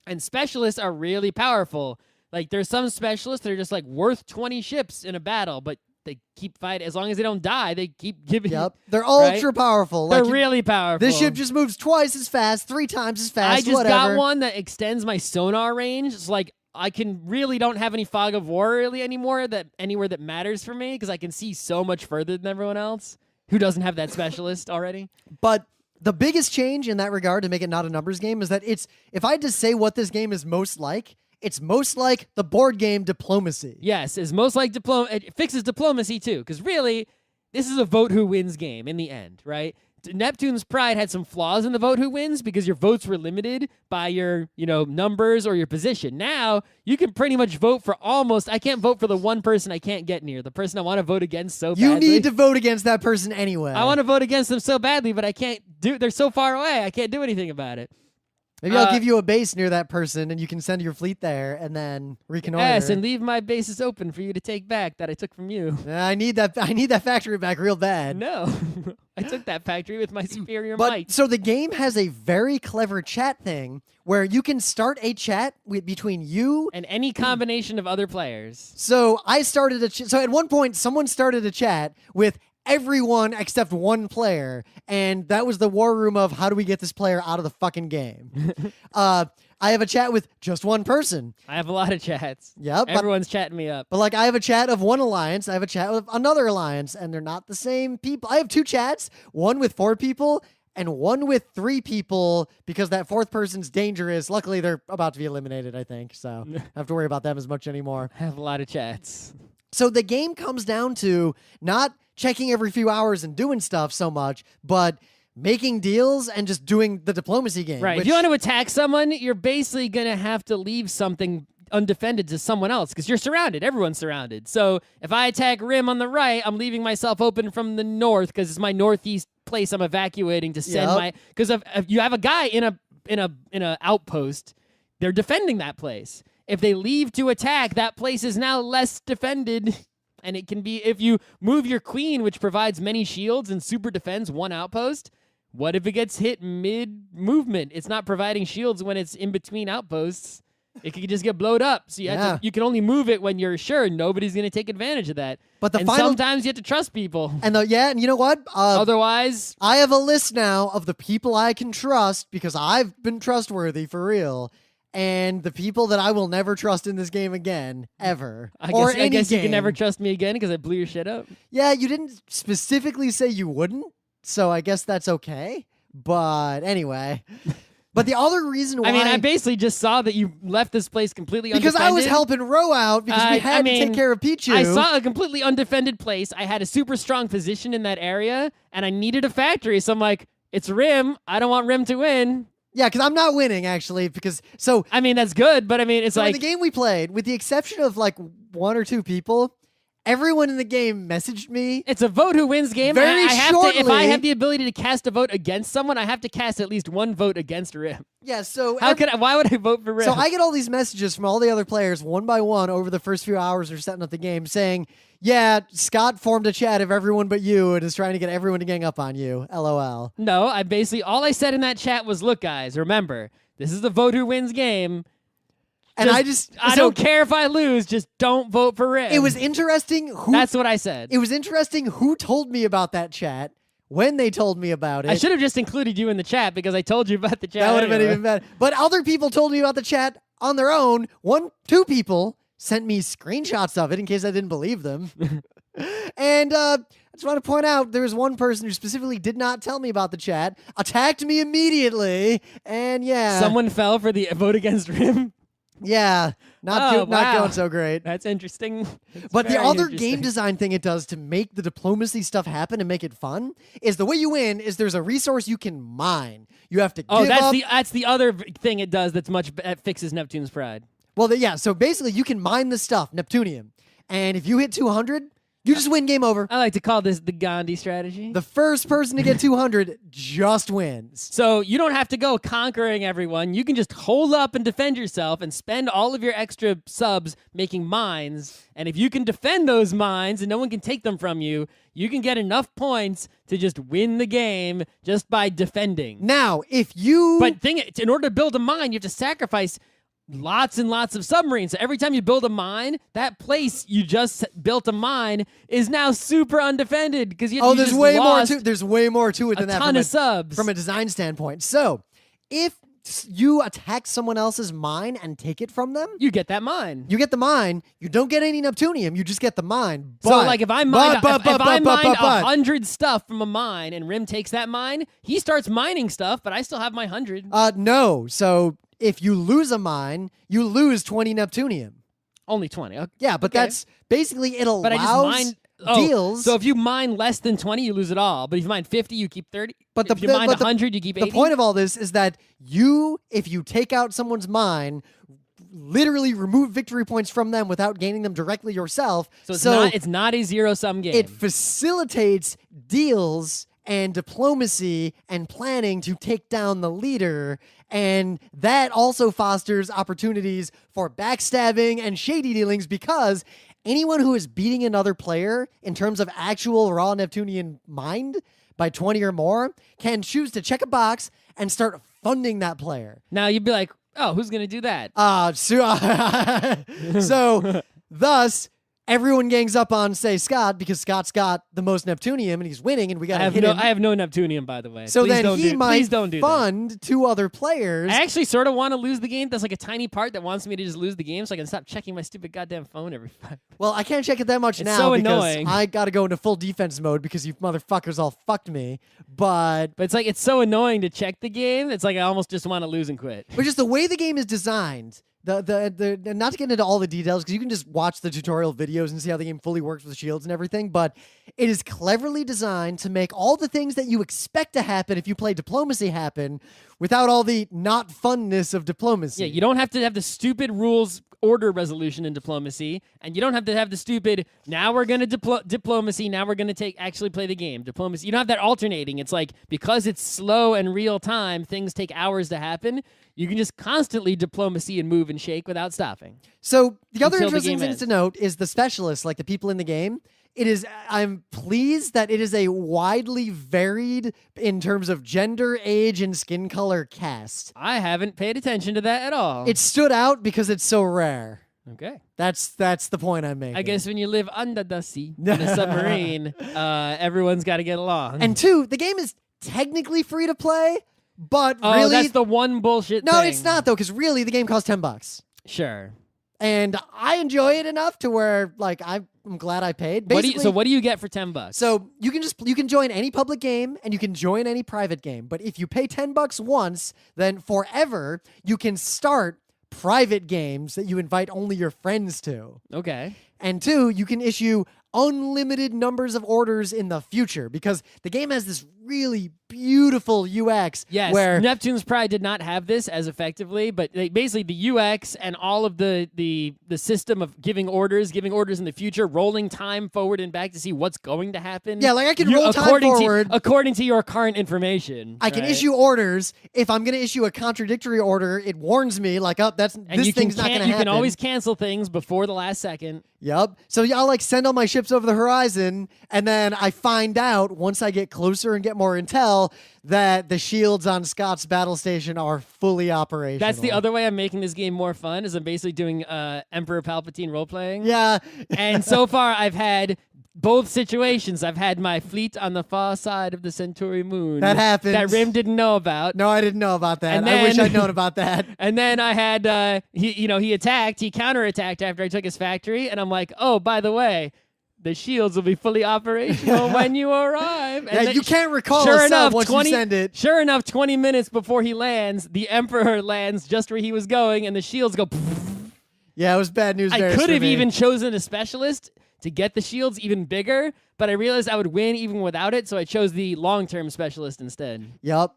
And specialists are really powerful. Like, there's some specialists that are just, like, worth 20 ships in a battle, but they keep fighting. As long as they don't die, they keep giving. Yep. They're ultra powerful. They're really powerful. This ship just moves twice as fast, 3 times as fast, I just got one that extends my sonar range. It's like, I don't have any fog of war really anymore anywhere that matters for me, because I can see so much further than everyone else who doesn't have that specialist already. But the biggest change in that regard to make it not a numbers game is that if I had to say what this game is most like, it's most like the board game Diplomacy. Yes, it's most like it fixes diplomacy too, because really, this is a vote who wins game in the end, right? Neptune's Pride had some flaws in the vote who wins because your votes were limited by your, numbers or your position. Now, you can pretty much vote for I can't vote for the one person I can't get near, the person I want to vote against so badly. You need to vote against that person anyway. I want to vote against them so badly, but I can't they're so far away, I can't do anything about it. Maybe I'll give you a base near that person, and you can send your fleet there and then reconnoiter. Yes, and leave my bases open for you to take back that I took from you. I need that factory back real bad. No, I took that factory with my superior might. So the game has a very clever chat thing where you can start a chat between you and any combination of other players. So I started so at one point someone started a chat with everyone except one player, and that was the war room of how do we get this player out of the fucking game. I have a chat with just one person. I have a lot of chats. Yep. Everyone's chatting me up. But like I have a chat of one alliance, I have a chat with another alliance, and they're not the same people. I have 2 chats, one with 4 people and one with 3 people, because that 4th person's dangerous. Luckily, they're about to be eliminated, I think, so I don't have to worry about them as much anymore. I have a lot of chats. So the game comes down to not checking every few hours and doing stuff so much, but making deals and just doing the diplomacy game. Right. If you want to attack someone, you're basically going to have to leave something undefended to someone else, because you're surrounded. Everyone's surrounded. So if I attack Rim on the right, I'm leaving myself open from the north, because it's my northeast place I'm evacuating to send my... Because if you have a guy in a outpost, they're defending that place. If they leave to attack, that place is now less defended. And it can be, if you move your queen, which provides many shields and super defends one outpost, what if it gets hit mid-movement? It's not providing shields when it's in between outposts. It could just get blowed up. So you can only move it when you're sure nobody's going to take advantage of that. But sometimes you have to trust people. And you know what? Otherwise, I have a list now of the people I can trust, because I've been trustworthy for real. And the people that I will never trust in this game again, ever. I guess you can never trust me again because I blew your shit up. Yeah, you didn't specifically say you wouldn't, so I guess that's okay. But anyway. But the other reason why... I basically just saw that you left this place completely undefended. Because I was helping Ro out, because we had to take care of Pichu. I saw a completely undefended place. I had a super strong position in that area, and I needed a factory. So I'm like, it's Rim. I don't want Rim to win. Yeah, because I'm not winning, actually, because... that's good, but it's in the game we played, with the exception of, 1 or 2 people, everyone in the game messaged me. It's a vote who wins game. Very shortly. If I have the ability to cast a vote against someone, I have to cast at least 1 vote against Rim. Yeah, so... Why would I vote for Rim? So I get all these messages from all the other players, one by one, over the first few hours of setting up the game, saying, yeah, Scott formed a chat of everyone but you and is trying to get everyone to gang up on you. LOL. No, all I said in that chat was, look, guys, remember, this is the vote who wins game. And I don't care if I lose, just don't vote for Rim. It was interesting That's what I said. It was interesting who told me about that chat, when they told me about it. I should have just included you in the chat, because I told you about the chat. That would have been even better. But other people told me about the chat on their own. 2 people sent me screenshots of it in case I didn't believe them. And I just want to point out, there was one person who specifically did not tell me about the chat, attacked me immediately, and yeah. Someone fell for the vote against Rim? Yeah, not going so great. That's interesting. But the other game design thing it does to make the diplomacy stuff happen and make it fun is the way you win is there's a resource you can mine. You have to give up. That's the other thing it does that fixes Neptune's Pride. Well, so basically you can mine the stuff, Neptunium, and if you hit 200, You just win, game over. I like to call this the Gandhi strategy. The first person to get 200 just wins. So you don't have to go conquering everyone. You can just hold up and defend yourself and spend all of your extra subs making mines. And if you can defend those mines and no one can take them from you, you can get enough points to just win the game just by defending. Now, if you... But in order to build a mine, you have to sacrifice lots and lots of submarines. So every time you build a mine, that place you just built a mine is now super undefended because you there's way more to there's way more to it than that. A ton of subs from a design standpoint. So if you attack someone else's mine and take it from them, you get that mine. You get the mine. You don't get any Neptunium. You just get the mine. But, so like if I mine 100 stuff from a mine and Rim takes that mine, he starts mining stuff, but I still have my 100. No. So if you lose a mine, you lose 20 Neptunium. Only 20. Okay. Yeah, but that's basically it allows but I just mined, deals. So if you mine less than 20, you lose it all. But if you mine 50, you keep 30. But if you mine 100, you keep 80. The point of all this is that if you take out someone's mine, literally remove victory points from them without gaining them directly yourself. So it's not a zero-sum game. It facilitates deals and diplomacy and planning to take down the leader. And that also fosters opportunities for backstabbing and shady dealings because anyone who is beating another player in terms of actual raw Neptunian mind by 20 or more can choose to check a box and start funding that player. Now you'd be like, oh, who's going to do that? So thus, everyone gangs up on, say, Scott, because Scott's got the most Neptunium and he's winning, and we got to hit him. I have no Neptunium, by the way. So please then he might don't do fund that. 2 other players. I actually sort of want to lose the game. That's like a tiny part that wants me to just lose the game so I can stop checking my stupid goddamn phone every 5. Well, I can't check it that much now so because annoying. I got to go into full defense mode because you motherfuckers all fucked me. But it's like it's so annoying to check the game. It's like I almost just want to lose and quit. But just the way the game is designed, the not to get into all the details because you can just watch the tutorial videos and see how the game fully works with shields and everything, but it is cleverly designed to make all the things that you expect to happen if you play diplomacy happen without all the not funness of diplomacy. Yeah, you don't have to have the stupid rules order resolution in diplomacy, and you don't have to have the stupid now we're going to diplomacy, now we're going to actually play the game. Diplomacy, you don't have that alternating. It's like because it's slow and real time, things take hours to happen. You can just constantly diplomacy and move and shake without stopping. So the other interesting thing to note is the specialists, like the people in the game. I'm pleased that it is a widely varied in terms of gender, age, and skin color cast. I haven't paid attention to that at all. It stood out because it's so rare. Okay. That's the point I'm making. I guess when you live under the sea in a submarine, everyone's got to get along. And 2, the game is technically free to play, but really... that's the one bullshit thing. No, it's not, though, because really the game costs $10. Sure. And I enjoy it enough to where, like, I'm glad I paid. So what do you get for $10? So you can join any public game and you can join any private game. But if you pay $10 once, then forever you can start private games that you invite only your friends to. Okay. And 2, you can issue unlimited numbers of orders in the future because the game has this really beautiful UX. Yes, where Neptune's Pride did not have this as effectively, but basically the UX and all of the system of giving orders in the future, rolling time forward and back to see what's going to happen. Yeah, like I can roll time forward. According to your current information. I can issue orders. If I'm going to issue a contradictory order, it warns me like, oh, this thing's not going to happen. You can always cancel things before the last second. Yep. So I'll like send all my ships over the horizon, and then I find out once I get closer and get more intel that the shields on Scott's battle station are fully operational. That's the other way I'm making this game more fun, is I'm basically doing Emperor Palpatine role-playing. Yeah. And so far I've had both situations. I've had my fleet on the far side of the Centauri moon. That happens. That Rim didn't know about. No, I didn't know about that. I wish I'd known about that. And then I had, he attacked, he counterattacked after I took his factory, and I'm like, oh, by the way, the shields will be fully operational when you arrive. And yeah, you can't recall a sub once you send it. Sure enough, 20 minutes before he lands, the Emperor lands just where he was going, and the shields go... Yeah, it was bad news. I could have even chosen a specialist to get the shields even bigger, but I realized I would win even without it, so I chose the long-term specialist instead. Yep.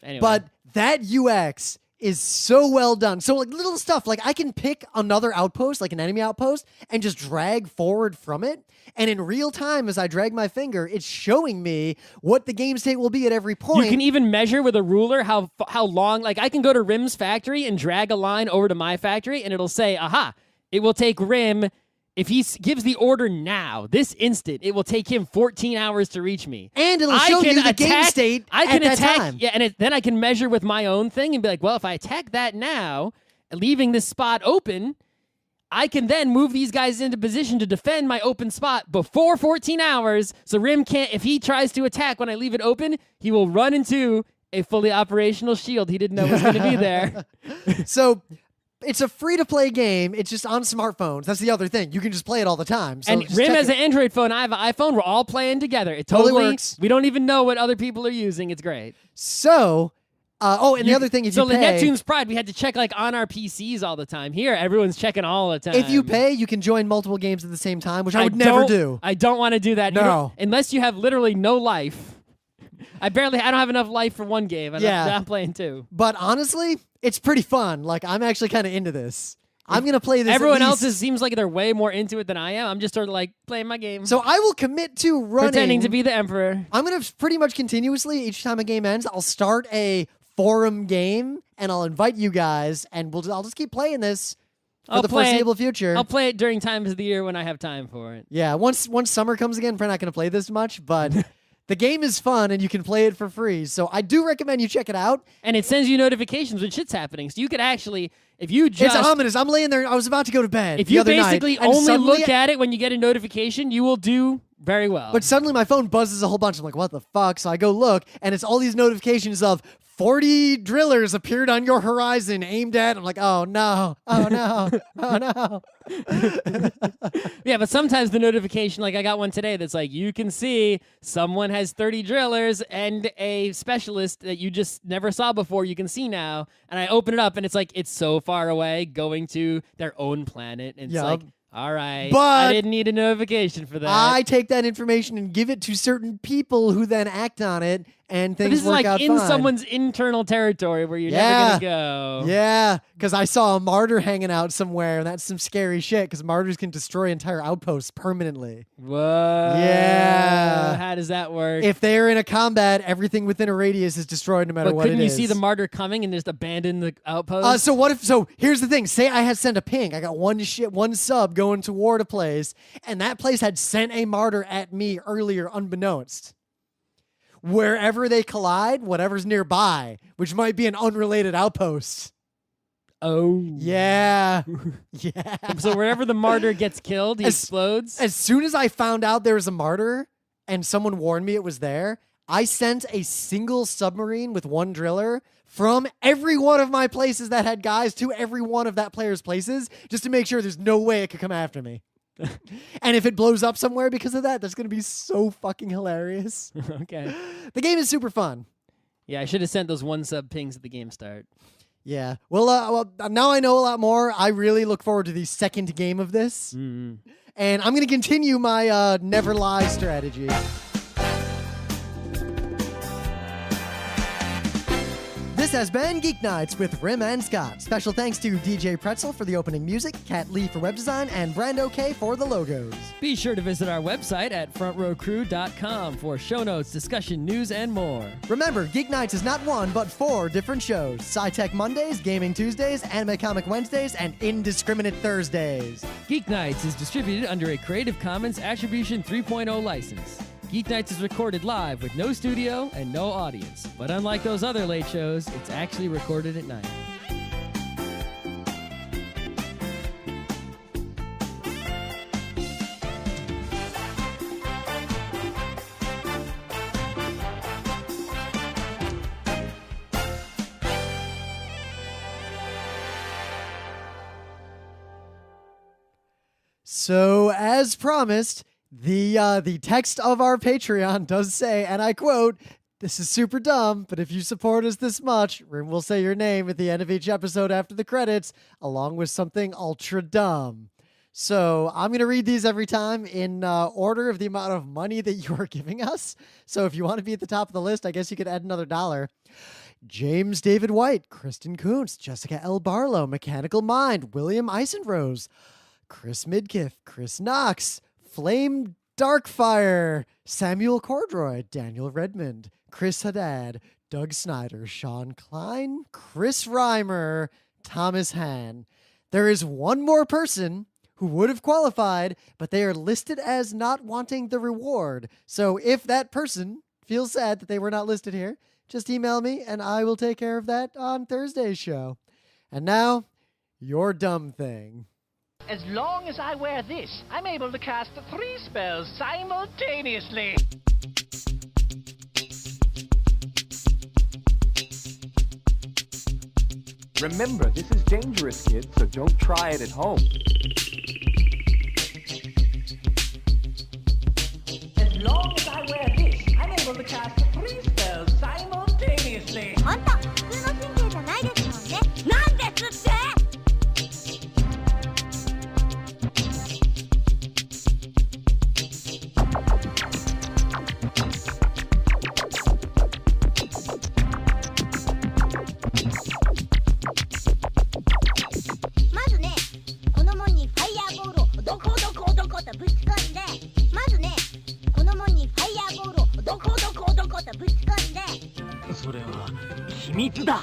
Anyway. But that UX is so well done. So like little stuff, like I can pick another outpost, like an enemy outpost, and just drag forward from it. And in real time, as I drag my finger, it's showing me what the game state will be at every point. You can even measure with a ruler how long. Like I can go to Rim's factory and drag a line over to my factory, and it'll say, "Aha! It will take Rim." If he gives the order now, this instant, it will take him 14 hours to reach me. And it'll show you the game state at that time. Yeah, and then I can measure with my own thing and be like, well, if I attack that now, leaving this spot open, I can then move these guys into position to defend my open spot before 14 hours. So Rim can't, if he tries to attack when I leave it open, he will run into a fully operational shield he didn't know was going to be there. So it's a free-to-play game. It's just on smartphones. That's the other thing. You can just play it all the time. So and Rim has an Android phone. I have an iPhone. We're all playing together. It totally works. We don't even know what other people are using. It's great. So, the other thing, if you pay... So the Neptune's Pride, we had to check like on our PCs all the time. Here, everyone's checking all the time. If you pay, you can join multiple games at the same time, which I would never do. I don't want to do that. No. Unless you have literally no life. I don't have enough life for one game. I'm playing two. But honestly, it's pretty fun. Like, I'm actually kind of into this. I'm going to play this. Everyone else seems like they're way more into it than I am. I'm just sort of like playing my game. So I will commit to running. Pretending to be the Emperor. I'm going to pretty much continuously, each time a game ends, I'll start a forum game and I'll invite you guys and I'll just keep playing this for the foreseeable future. I'll play it during times of the year when I have time for it. Yeah, once summer comes again, we're not going to play this much, but... The game is fun, and you can play it for free, so I do recommend you check it out. And it sends you notifications when shit's happening, so you could actually, if you just... It's ominous. I'm laying there, I was about to go to bed If you basically night, only look at it when you get a notification, you will do very well. But suddenly my phone buzzes a whole bunch. I'm like, what the fuck? So I go look, and it's all these notifications of 40 drillers appeared on your horizon aimed at. I'm like, oh no, oh no, oh no. Yeah, but sometimes the notification, like I got one today that's like, you can see someone has 30 drillers and a specialist that you just never saw before, you can see now. And I open it up and it's like, it's so far away going to their own planet. And it's like, all right, but I didn't need a notification for that. I take that information and give it to certain people who then act on it, and things work out fine. This is like in someone's internal territory where you're never going to go. Yeah, because I saw a martyr hanging out somewhere, and that's some scary shit, because martyrs can destroy entire outposts permanently. Whoa. Yeah. How does that work? If they're in a combat, everything within a radius is destroyed no matter what it is. Couldn't you see the martyr coming and just abandon the outpost? So here's the thing. Say I had sent a ping. I got one sub going toward a place, and that place had sent a martyr at me earlier unbeknownst. Wherever they collide, whatever's nearby, which might be an unrelated outpost. Oh. Yeah. Yeah. So wherever the martyr gets killed, he explodes? As soon as I found out there was a martyr and someone warned me it was there, I sent a single submarine with one driller from every one of my places that had guys to every one of that player's places just to make sure there's no way it could come after me. And if it blows up somewhere because of that, that's going to be so fucking hilarious. Okay. The game is super fun. Yeah, I should have sent those one sub pings at the game start. Yeah. Well, now I know a lot more. I really look forward to the second game of this. Mm-hmm. And I'm going to continue my never lie strategy. This has been Geek Nights with Rim and Scott. Special thanks to DJ Pretzel for the opening music, Kat Lee for web design, and Brando K for the logos. Be sure to visit our website at frontrowcrew.com for show notes, discussion, news, and more. Remember, Geek Nights is not one, but 4 different shows. Sci-Tech Mondays, Gaming Tuesdays, Anime Comic Wednesdays, and Indiscriminate Thursdays. Geek Nights is distributed under a Creative Commons Attribution 3.0 license. Geeknights is recorded live with no studio and no audience. But unlike those other late shows, it's actually recorded at night. So, as promised, the text of our Patreon does say, and I quote, "This is super dumb, but if you support us this much, Rim will say your name at the end of each episode after the credits, along with something ultra dumb." So I'm going to read these every time in order of the amount of money that you are giving us. So if you want to be at the top of the list, I guess you could add another $1. James David White, Kristen Kuntz, Jessica L. Barlow, Mechanical Mind, William Eisenrose, Chris Midkiff, Chris Knox, Flame Darkfire, Samuel Cordroy, Daniel Redmond, Chris Haddad, Doug Snyder, Sean Klein, Chris Reimer, Thomas Hahn. There is one more person who would have qualified, but they are listed as not wanting the reward. So if that person feels sad that they were not listed here, just email me and I will take care of that on Thursday's show. And now, your dumb thing. As long as I wear this, I'm able to cast 3 spells simultaneously. Remember, this is dangerous, kids, so don't try it at home. As long as I wear this, I'm able to cast 3 spells simultaneously. 本当、普通の神経じゃないですもんね。なんですって？まずね、この門にファイヤーボールをどことぶち込んで、まずね、この門にファイヤーボールをどことぶち込んで。それは秘密だ。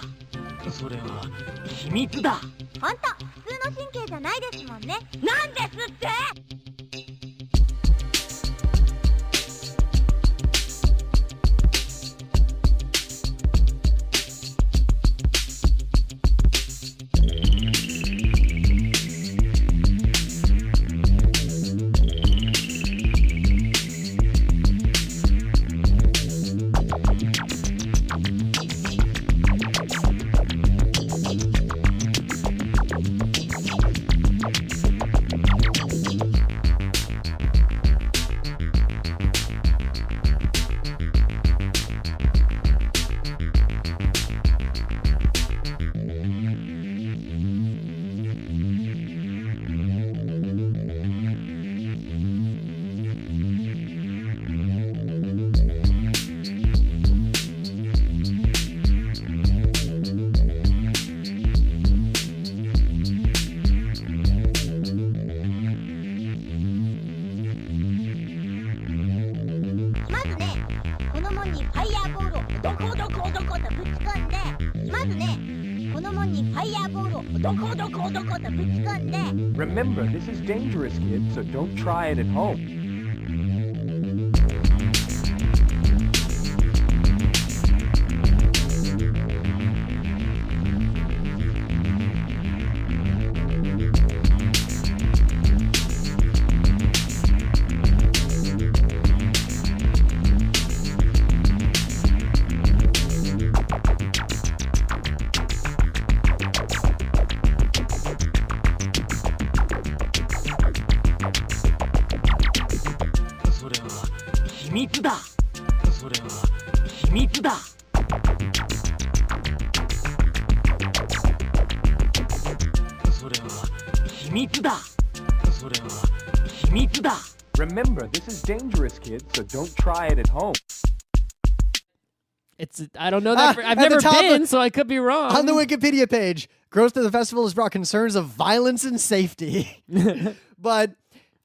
それは秘密だ。ほんと、普通の神経じゃないですもんね。なんですって？まずね、この門にファイヤーボールをどことぶち込んで、まずね、この門にファイヤーボールをどことぶち込んで。Remember, this is dangerous, kids, so don't try it at home. Remember, this is dangerous, kids, so don't try it at home. I don't know that. I've never been, so I could be wrong. On the Wikipedia page, growth to the festival has brought concerns of violence and safety. But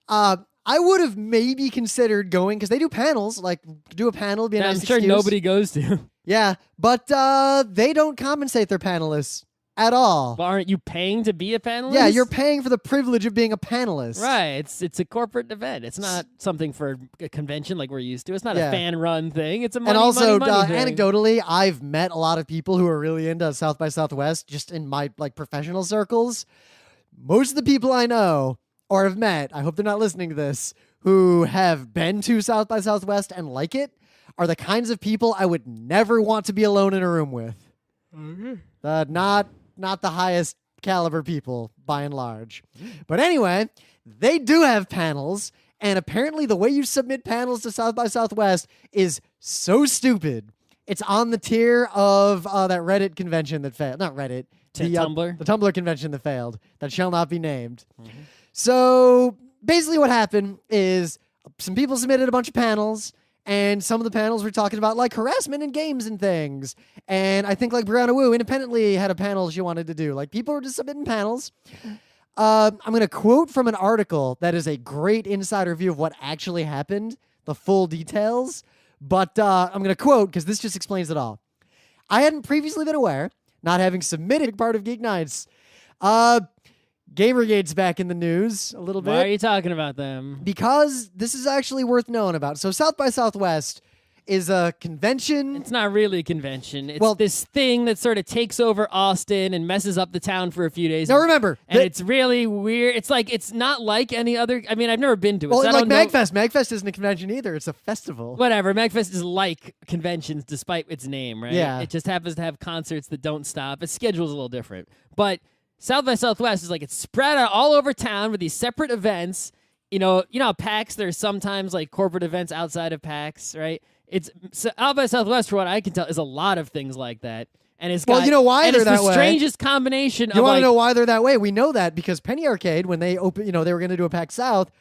I would have maybe considered going, because they do panels, like do a panel, be a nice I'm sure nobody goes to. Yeah, but they don't compensate their panelists at all. But aren't you paying to be a panelist? Yeah, you're paying for the privilege of being a panelist. Right. It's a corporate event. It's not something for a convention like we're used to. It's not a fan-run thing. It's a money, and also, money thing. Anecdotally, I've met a lot of people who are really into South by Southwest just in my professional circles. Most of the people I know or have met, I hope they're not listening to this, who have been to South by Southwest and like it, are the kinds of people I would never want to be alone in a room with. Not the highest caliber people, by and large. But anyway, they do have panels, and apparently the way you submit panels to South by Southwest is so stupid. It's on the tier of that Reddit convention that failed. Not Reddit. Tumblr? The Tumblr convention that failed. That shall not be named. So basically what happened is some people submitted a bunch of panels, and some of the panels were talking about like harassment in games and things. And I think like Brianna Wu independently had a panel she wanted to do. Like people were just submitting panels. I'm going to quote from an article that is a great insider view of what actually happened, the full details. But I'm going to quote because this just explains it all. I hadn't previously been aware, not having submitted part of Geeknights. Gamergate's back in the news a little bit. Why are you talking about them? Because this is actually worth knowing about. So South by Southwest is a convention. It's not really a convention. It's this thing that sort of takes over Austin and messes up the town for a few days. Now remember, and it's really weird. It's not like any other. I mean, I've never been to it. Well, so I like don't know. MagFest. MagFest isn't a convention either. It's a festival. Whatever. MagFest is like conventions despite its name, right? Yeah. It just happens to have concerts that don't stop. Its schedule's a little different. But South by Southwest is like it's spread out all over town with these separate events. You know how PAX, there's sometimes like corporate events outside of PAX, right? It's South by Southwest, for what I can tell, is a lot of things like that. And it's you know why they're that the way? Strangest combination. You want to know why they're that way? We know that because Penny Arcade, when they opened, they were going to do a PAX South,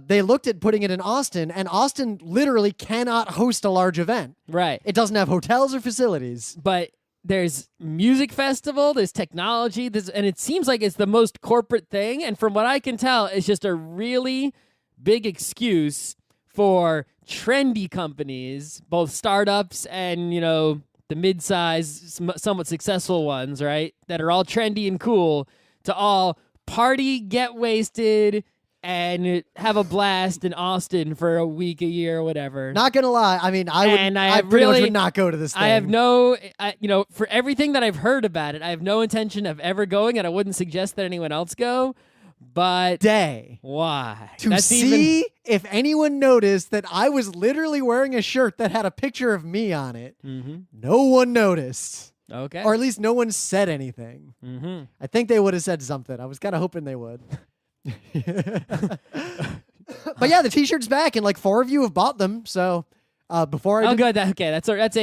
they looked at putting it in Austin, and Austin literally cannot host a large event. Right. It doesn't have hotels or facilities. But there's music festival, there's technology, and it seems like it's the most corporate thing. And from what I can tell, it's just a really big excuse for trendy companies, both startups and, the mid-size, somewhat successful ones, right, that are all trendy and cool, to all party, get wasted, and have a blast in Austin for a week, a year, or whatever. Not gonna lie, I mean, I pretty much would not go to this thing. I have for everything that I've heard about it, I have no intention of ever going, and I wouldn't suggest that anyone else go. But why? To see if anyone noticed that I was literally wearing a shirt that had a picture of me on it. Mm-hmm. No one noticed. Okay. Or at least no one said anything. Mm-hmm. I think they would have said something. I was kind of hoping they would. But yeah, the t-shirt's back, and like 4 of you have bought them. So before I good. That's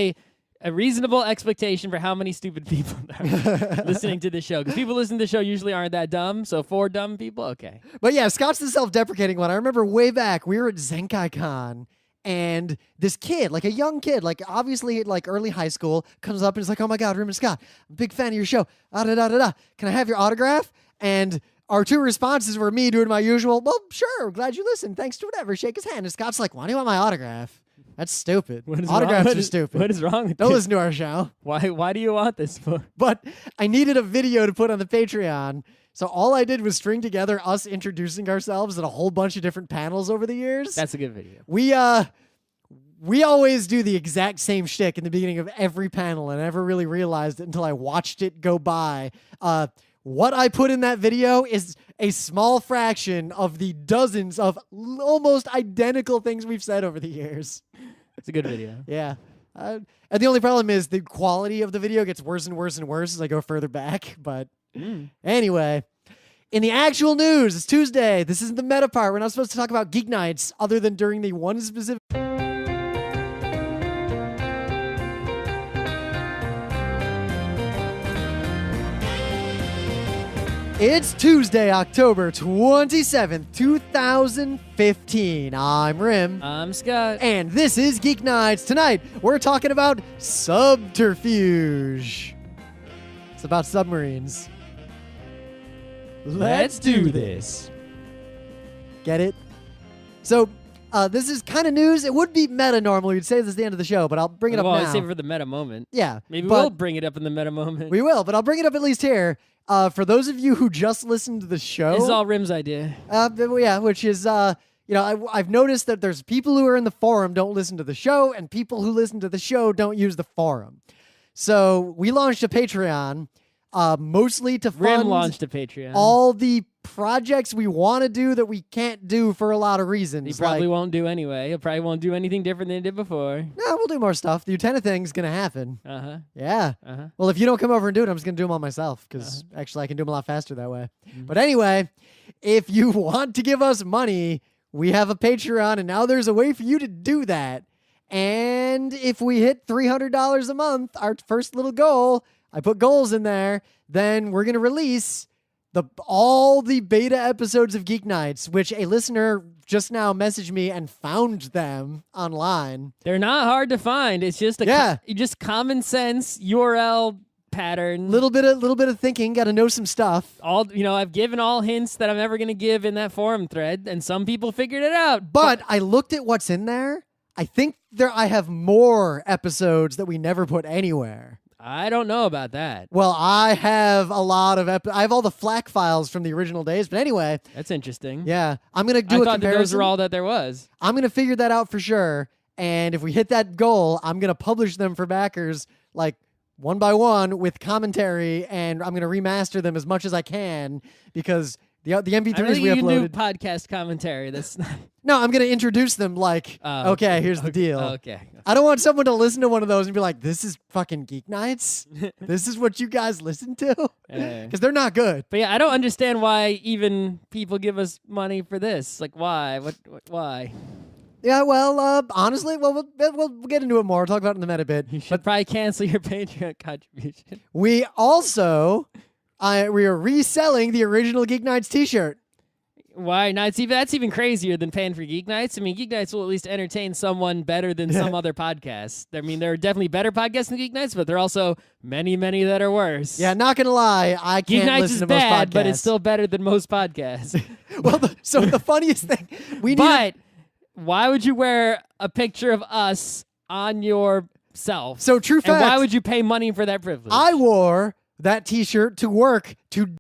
a reasonable expectation for how many stupid people are listening to the show. Because people listening to the show usually aren't that dumb. So 4 dumb people, okay. But yeah, Scott's the self-deprecating one. I remember way back, we were at Zenkai-Con, and this kid, like a young kid, like obviously like early high school, comes up and is like, "Oh my God, Raymond Scott, I'm a big fan of your show. Can I have your autograph?" And our 2 responses were me doing my usual, "Well, sure, glad you listened. Thanks to whatever." Shake his hand. And Scott's like, "Why do you want my autograph?" That's stupid. Autographs are stupid. What is wrong with Don't you? listen to our show. Why do you want this for? But I needed a video to put on the Patreon. So all I did was string together us introducing ourselves at a whole bunch of different panels over the years. That's a good video. We always do the exact same shtick in the beginning of every panel, and I never really realized it until I watched it go by. What I put in that video is a small fraction of the dozens of almost identical things we've said over the years. It's a good video. Yeah. And the only problem is the quality of the video gets worse and worse and worse as I go further back. But anyway, in the actual news, it's Tuesday. This isn't the meta part. We're not supposed to talk about Geeknights other than during the one specific... It's Tuesday, October 27th, 2015. I'm Rim. I'm Scott. And this is Geeknights. Tonight, we're talking about Subterfuge. It's about submarines. Let's do this. Get it? So, this is kind of news. It would be meta normally. We'd say this at the end of the show, but I'll bring it up now. I'll save it for the meta moment. Yeah. Maybe we'll bring it up in the meta moment. We will, but I'll bring it up at least here. For those of you who just listened to the show. This is all Rim's idea. Yeah, which is, I've noticed that there's people who are in the forum don't listen to the show, and people who listen to the show don't use the forum. So we launched a Patreon, mostly to fund Rim launched a Patreon. all the projects we want to do that we can't do for a lot of reasons. He probably won't do anyway. He probably won't do anything different than he did before. No, we'll do more stuff. The Utena thing's going to happen. Uh-huh. Yeah. Uh-huh. Well, if you don't come over and do it, I'm just going to do them all myself because actually I can do them a lot faster that way. But anyway, if you want to give us money, we have a Patreon, and now there's a way for you to do that. And if we hit $300 a month, our first little goal, I put goals in there, then we're going to release all the beta episodes of Geek Nights, which a listener just now messaged me and found them online. They're not hard to find. It's just just common sense URL pattern. Little bit of thinking. Got to know some stuff. I've given all hints that I'm ever going to give in that forum thread, and some people figured it out. But I looked at what's in there. I think I have more episodes that we never put anywhere. I don't know about that. Well, I have a lot of I have all the FLAC files from the original days. But anyway, that's interesting. Yeah, I'm gonna do I a thought comparison. that those were all that there was. I'm gonna figure that out for sure. And if we hit that goal, I'm gonna publish them for backers like one by one with commentary, and I'm gonna remaster them as much as I can because the MP3s I really we you can do uploaded. podcast commentary. That's not. No, I'm gonna introduce them like, okay, here's the deal. Okay. I don't want someone to listen to one of those and be like, this is fucking Geek Nights? This is what you guys listen to? Because they're not good. But yeah, I don't understand why even people give us money for this. Like, why? Why? Yeah, well, honestly, we'll get into it more. We'll talk about it in the meta bit. You should probably cancel your Patreon contribution. We also, we are reselling the original Geek Nights t-shirt. Why not? That's even crazier than paying for Geek Nights. I mean, Geek Nights will at least entertain someone better than some other podcasts. I mean, there are definitely better podcasts than Geek Nights, but there are also many, many that are worse. Yeah, not gonna lie, I Geek can't Nights listen is to most bad, podcasts. but it's still better than most podcasts. Well, so the funniest thing, But why would you wear a picture of us on yourself? So true fact. And why would you pay money for that privilege? I wore that t-shirt to work to